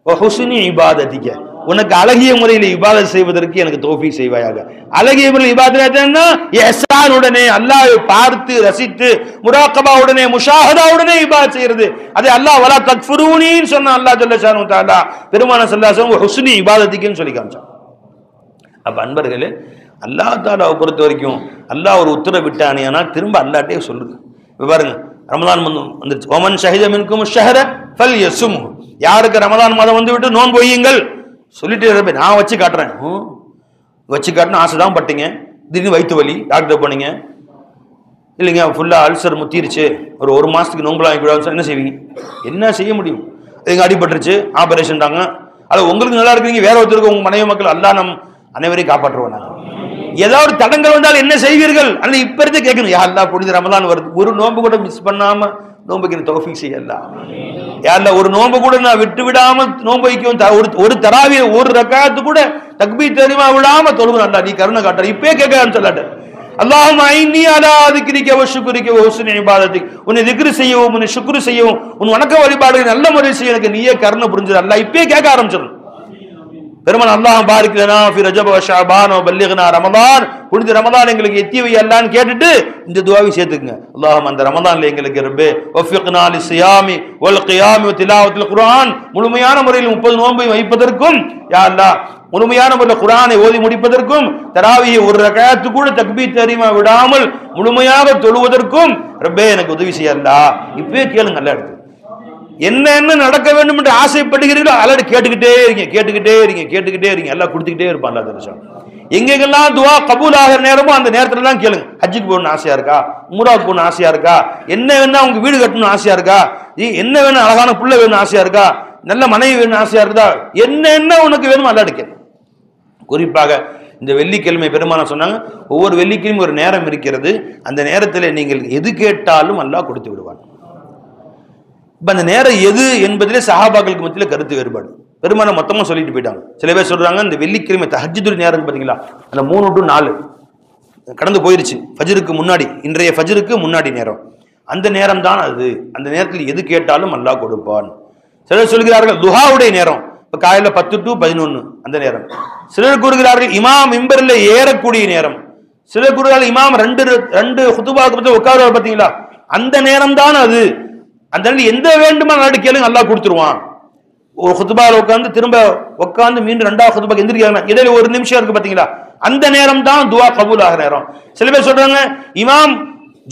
வ ஹுஸ்னி இபாததிக, உனக்கு அழகிய முறையில் இபாதத் செய்வதற்கு எனக்கு தௌஃபீக் செய்வாயாக. அழகிய முறையில் இபாதத் என்ன? இஹ்சானுடனே அல்லாஹ்வை பார்த்து ரசித்து முராகபாவுடனே முஷாஹதாவுடனே இபாதத் செய்யறது. அதே அல்லாஹ் வலா தக்ஃபுரூனின்னு சொன்னா அல்லாஹ் ஜல்ல ஷானு தஆலா பெருமானார் ஸல்லல்லாஹு அலைஹி வஸல்லம் ஹுஸ்னி இபாதத்திக்குன்னு சொல்லி காமிச்சான். அப்ப அன்பர்களே, அல்லாஹ் தஆலாவை பொறுத்த வரைக்கும் அல்லாஹ் ஒரு உத்தரவு விட்டானேனா திரும்ப அல்லாஹ்ட்டே சொல்லுது. பாருங்க, ரமலான் வந்துருச்சு. ஒமன் ஷஹித மின்கும் ஷஹர ஃபல்யஸும், யாருக்கு ரமலான் மாதம் வந்து விட்டு நோன்பு வையுங்கள் சொல்லிட்டு இருப்பேன். நான் வச்சு காட்டுறேன், வச்சு காட்டுன்னு ஆசை தான் பட்டீங்க, திடீர்னு வயிற்று வலி டாக்டர் போனீங்க, இல்லைங்க ஃபுல்லாக அல்சர் முத்திருச்சு, ஒரு மாதத்துக்கு நோன்புலாம் வாங்கிக்கூடாது, என்ன செய்வீங்க? என்ன செய்ய முடியும்? எங்க அடிபட்டுருச்சு, ஆபரேஷன் தாங்க. அது உங்களுக்கு நல்லா இருக்கிறீங்க, வேற ஒருத்தருக்கு உங்க மனைவி மக்கள் அல்லா நம் அனைவரையும் காப்பாற்றுவோம். நாங்கள் ஏதாவது தடங்கள் வந்தால் என்ன செய்வீர்கள்? ஆனால் இப்ப இருந்து கேட்கணும், யா அல்லாஹ் புனித ரமலான் வருது, ஒரு நோன்பு கூட மிஸ் பண்ணாம நோன்புக்கு தௌஃபீக் செய்யலாம். யாருல ஒரு நோன்பு கூட நான் விட்டு விடாம நோன்பு வைக்கும், ஒரு தராவிய ஒரு ரக்காத்து கூட தக்பீர் தெரியுமா விடாம தொழுகு நல்லா நீ கருணை காட்டுற. இப்பே கேட்க சொல்லாட்ட அல்லாஹும்ம ஐன்னி அலா திக்ரிக வ ஷுக்ரிக வ ஹுஸ்னி இபாதத்திக், உன்னை திக்ர் செய்யவும் உன்னை ஷுக்ர் செய்யவும் உன் வணக்க வழிபாடுகளை நல்ல முறையில் செய்ய எனக்கு நீயே கருணை புரிஞ்சது அல்லாஹ். இப்பே கேட்க ஆரம்பிச்சிடும். பெருமான் அல்லாஹ் பாரிக் லனா ஃபி ரஜப வ ஷஅபான் வ பல்லிக்னா ரமலான், புனித ரமலான் எங்களுக்கு எத்தி வை அல்லாஹ்னு கேட்டுட்டு இந்த துஆவை சேர்த்துக்குங்க. அல்லாஹும்ம அந்த ரமலான்ல எங்களுக்கு ரப்பே வஃபிக்னா லிஸ்ஸியாமி வல் கியாமி வ திலாவத்தில் குர்ஆன், முழுமையான முறையில் 30 நோன்பை வைப்பதற்கும், யா அல்லாஹ் முழுமையான முறையில் குர்ஆனை ஓதி முடிப்பதற்கும், தராவியை ஒரு ரக்காத்து கூட தக்பீர் தஹ்ரீமா விடாமல் முழுமையாக தொழுவதற்கும் ரப்பே எனக்கு உதவி செய்ய அல்லாஹ். இப்பவே கேளுங்க, நல்லா இருக்கு. என்ன என்ன நடக்க வேண்டும் என்று ஆசைப்படுகிறீர்களோ அல்லாஹ் கேட்டுக்கிட்டே இருங்க, கேட்டுக்கிட்டே இருங்க, கேட்டுக்கிட்டே இருங்க. எல்லாம் கொடுத்துக்கிட்டே இருப்பான் அல்லாஹ் தஆலா. எங்கெங்கெல்லாம் துஆ கபூல் ஆகிற நேரமோ அந்த நேரத்துல தான் கேளுங்க. ஹஜ்ஜுக்கு போகணும்னு ஆசையா இருக்கா? உம்ராவுக்கு போகணும்னு ஆசையா இருக்கா? என்ன வேணா உங்க வீடு கட்டணும்னு ஆசையா இருக்கா? என்ன வேணும்? அழகான புள்ள வேணும் ஆசையா இருக்கா? நல்ல மனைவி வேணும் ஆசையா இருக்குதா? என்ன என்ன உனக்கு வேணுமோ அல்லாஹ் கேளு. குறிப்பாக இந்த வெள்ளிக்கிழமை பெருமானார் சொன்னாங்க, ஒவ்வொரு வெள்ளிக்கிழமையும் ஒரு நேரம் இருக்கிறது, அந்த நேரத்தில் நீங்கள் எது கேட்டாலும் அல்லாஹ் கொடுத்து விடுவான். இப்போ அந்த நேரம் எது என்பதிலே சஹாபாக்களுக்கு மத்தியில் கருத்து வேறுபாடு. பெரும்பாலும் மொத்தமாக சொல்லிட்டு போயிட்டாங்க. சில பேர் சொல்றாங்க இந்த வெள்ளிக்கிழமை தஹஜ்ஜுத் நேரம் பார்த்தீங்களா, அந்த 3 to 4 கடந்து போயிருச்சு, ஃபஜ்ருக்கு முன்னாடி, இன்றைய ஃபஜ்ருக்கு முன்னாடி நேரம், அந்த நேரம் தான் அது. அந்த நேரத்தில் எது கேட்டாலும் அல்லாஹ் கொடுப்பான். சிலர் சொல்கிறார்கள் துஹாவுடைய நேரம், இப்போ காலையில் 10 to 11 அந்த நேரம். சிலர் கூறுகிறார்கள் இமாம் மிம்பரில் ஏறக்கூடிய நேரம். சிலர் கூறுகிறார்கள் இமாம் ரெண்டு ஹுதுபாவுக்கு பற்றி உட்காருவார் பார்த்தீங்களா, அந்த நேரம் தான் அது. அந்த நேரம் எந்த வேண்டுமானாலும் கேளுங்க அல்லாஹ் கொடுத்துருவான். ஒரு ஹுதுபாவில் உட்காந்து திரும்ப உட்காந்து மீண்டும் 2வது ஹுதுபாக்கு எந்திரிக்கிறாங்க, இடையில 1 நிமிஷம் இருக்கு பார்த்தீங்களா, அந்த நேரம் தான் துவா கபூல் ஆகிற நேரம். சில பேர் சொல்றாங்க இமாம்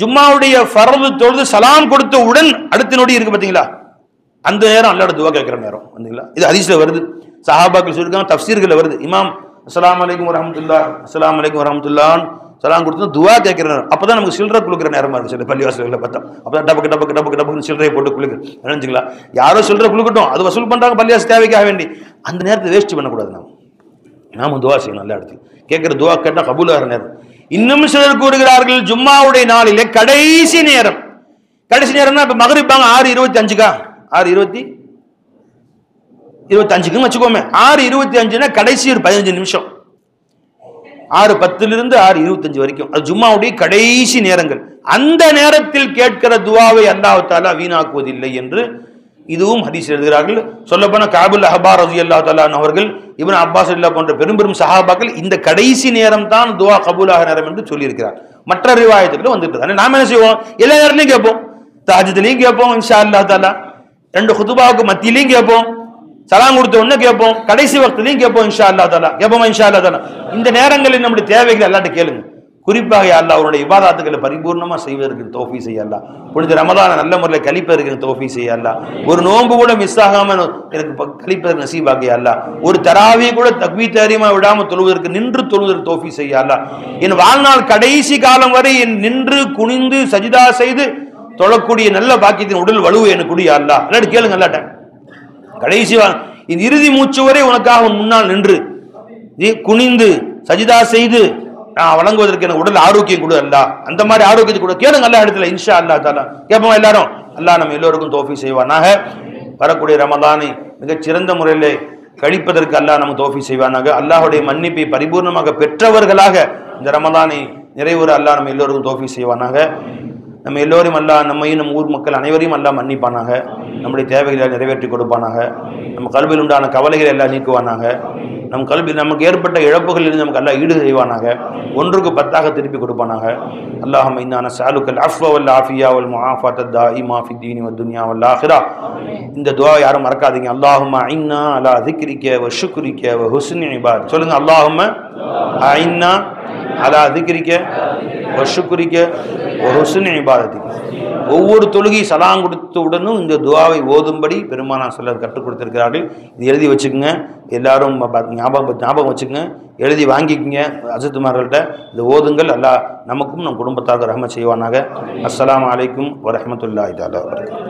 ஜும்மாவுடைய ஃபர்து தொழுது சலாம் கொடுத்த உடன் அடுத்த நொடி இருக்கு பார்த்தீங்களா, அந்த நேரம் அல்லாஹ்வோட துவா கேட்கிற நேரம். வந்தீங்களா, இது ஹதீஸ்ல வருது, சஹாபாக்கள் சொல்லிருக்காங்க, தஃப்சீர்கள்ல வருது. இமாம் அஸ்ஸலாமு அலைக்கும் வரஹ்மத்துல்லாஹ், அஸ்ஸலாமு அலைக்கும் வரஹ்மத்துல்லாஹ் சலாம் கொடுத்து துவா கேட்கிற நேரம். அப்பதான் நமக்கு சில்லறை கொடுக்குற நேரமா இருக்கு. சில பள்ளிவாசல்களை பார்த்தா அப்பதான் டபக்கு டபக்கு டபக்கு டபக்குன்னு சில்லறையை போட்டு குளிக்கு நினைச்சுங்களா, யாரோ சில்லறை குளிக்கட்டும், அது வசூல் பண்றாங்க பள்ளிவாசல் தேவைக்காக வேண்டி, அந்த நேரத்தை வேஸ்ட் பண்ணக்கூடாது. நாம துவா செய்யணும், நல்ல இடத்துல கேட்கிற துவா கேட்டா கபூல் ஆகிற நேரம். இன்னும் சிலர் கூறுகிறார்கள் ஜும்மாவுடைய நாளிலே கடைசி நேரம். கடைசி நேரம்னா இப்ப மகரிப்பாங்க 6:25 6:25 வச்சுக்கோமே, 6:25 கடைசி ஒரு 15 நிமிஷம், 6:10 6:25 வரைக்கும் அது ஜும்மாவுடைய கடைசி நேரங்கள். அந்த நேரத்தில் கேட்கிற துவாவை அல்லாஹ் தஆலா வீணாக்குவதில்லை என்று இதுவும் ஹதீஸ் எழுதுகிறார்கள். சொல்லப்போன காபுல் அஹ்பார் ரலியல்லாஹு தஆலா அவர்கள், இப்னு அப்பாஸ் ரலியல்லாஹு போன்ற பெரும் பெரும் சஹாபாக்கள் இந்த கடைசி நேரம் தான் துவா கபூலாக நேரம் என்று சொல்லியிருக்கிறார். மற்ற ரிவாயத்துக்களும் வந்துட்டு நாம என்ன செய்வோம், எல்லா நேரத்திலையும் கேட்போம், தஹஜ்ஜுத்லயும் கேட்போம், இன்ஷா அல்லாஹ் தஆலா 2 ஹுதுபாவுக்கு மத்தியிலையும் கேட்போம், சலாம் கொடுத்த உடனே கேட்போம், கடைசி வக்திலையும் கேட்போம், இன்ஷா அல்லாஹ் தஆலா கேட்போமா, இன்ஷா அல்லாஹ் தஆலா. இந்த நேரங்களில் நம்முடைய தேவைகளை அல்லாஹ்ட்ட கேளுங்க. குறிப்பாக அல்லாஹ் அவருடைய இபாதத்துக்களை பரிபூர்ணமா செய்வதற்கு தௌஃபீக் செய்ய அல்லாஹ், புனித ரமதானை நல்ல முறையில் கழிப்பதற்கு தௌஃபீக் செய்ய அல்லாஹ், ஒரு நோன்பு கூட மிஸ் ஆகாம எனக்கு கழிப்பதற்கு நசீபாக்கிய அல்லாஹ், ஒரு தராவி கூட தக்பீர் தஹ்ரீமா விடாம தொழுவதற்கு நின்று தொழுவதற்கு தௌஃபீக் செய்ய அல்லாஹ், என் வாழ்நாள் கடைசி காலம் வரை என் நின்று குனிந்து சஜிதா செய்து தொழக்கூடிய நல்ல பாக்கியத்தின் உடல் வலுவை எனக்கு குடிய அல்லாஹ். இல்லாட்டி கேளுங்க அல்லாட்ட, கடைசி இந்த இறுதி மூச்சு வரை உனக்காக முன்னால் நின்று குனிந்து சஜிதா செய்து நான் வழங்குவதற்கு எனக்கு உடல் ஆரோக்கியம் கொடு அல்லாஹ், அந்த மாதிரி ஆரோக்கியத்தை கூட கேளுங்க அல்லா இடத்துல, இன்ஷா அல்லாஹ் தஆலா கேட்போம் எல்லாரும். அல்லாஹ் நம்ம எல்லோருக்கும் தௌஃபீக் செய்வானாக. வரக்கூடிய ரமதானை மிகச் சிறந்த முறையில் கழிப்பதற்கு அல்லாஹ் நம்ம தௌஃபீக் செய்வானாக. அல்லாஹ்வுடைய மன்னிப்பை பரிபூர்ணமாக பெற்றவர்களாக இந்த ரமதானை நிறைவுற அல்லாஹ் நம்ம எல்லோருக்கும் தௌஃபீக் செய்வானாக. நம்ம எல்லோரும் அல்லாஹ் நம்மையும் நம் ஊர் மக்கள் அனைவரையும் அல்லாஹ் மன்னிப்பானாக, நம்முடைய தேவைகளை நிறைவேற்றி கொடுப்பானாக, நம்ம கல்வியில் உண்டான கவலைகளை எல்லாம் நீக்குவானாக, நம் கல்வியில் நமக்கு ஏற்பட்ட இழப்புகளில் நமக்கு அல்லாஹ் ஈடு செய்வானாக, 1க்கு 10 திருப்பி கொடுப்பானாக. அல்லாஹும்ம இன்னா நஸ்அலுக்கல் அஃப்வ வல் ஆஃபியா வல் முஆஃபத தாயிமா ஃபித் தீனி வத் துன்யா வல் ஆখিরা. இந்த துஆ யாரும் மறக்காதீங்க. அல்லாஹும்ம இன்னா அலா ذிக்ரிக வ ஷுக்ரிக வ ஹுஸ்னி இபாத். சொல்லுங்க, அல்லாஹும்ம இன்னா அலா ذிக்ரிக வ ஷுக்ரிக வ ஹுஸ்னி இபாதத்திக. ஒவ்வொரு தொழுகை சலாம் கொடுத்த உடனும் இந்த துஆவை ஓதும்படி பெருமானார் ஸல்லல்லாஹு கற்றுக் கொடுத்திருக்கிறார்கள். இது எழுதி வச்சுக்கோங்க, எல்லாரும் ஞாபகம் வச்சுக்கோங்க, எழுதி வாங்கிக்கோங்க அஜத்துமார்கள்ட்ட. இது ஓதுங்கள். அல்லாஹ் நமக்கும் நம் குடும்பத்தாருக்கு ரஹ்மத் செய்வானாக. அஸ்ஸலாமு அலைக்கும் வரஹ்மத்துல்லாஹி தஆலா வபரகாத்துஹு.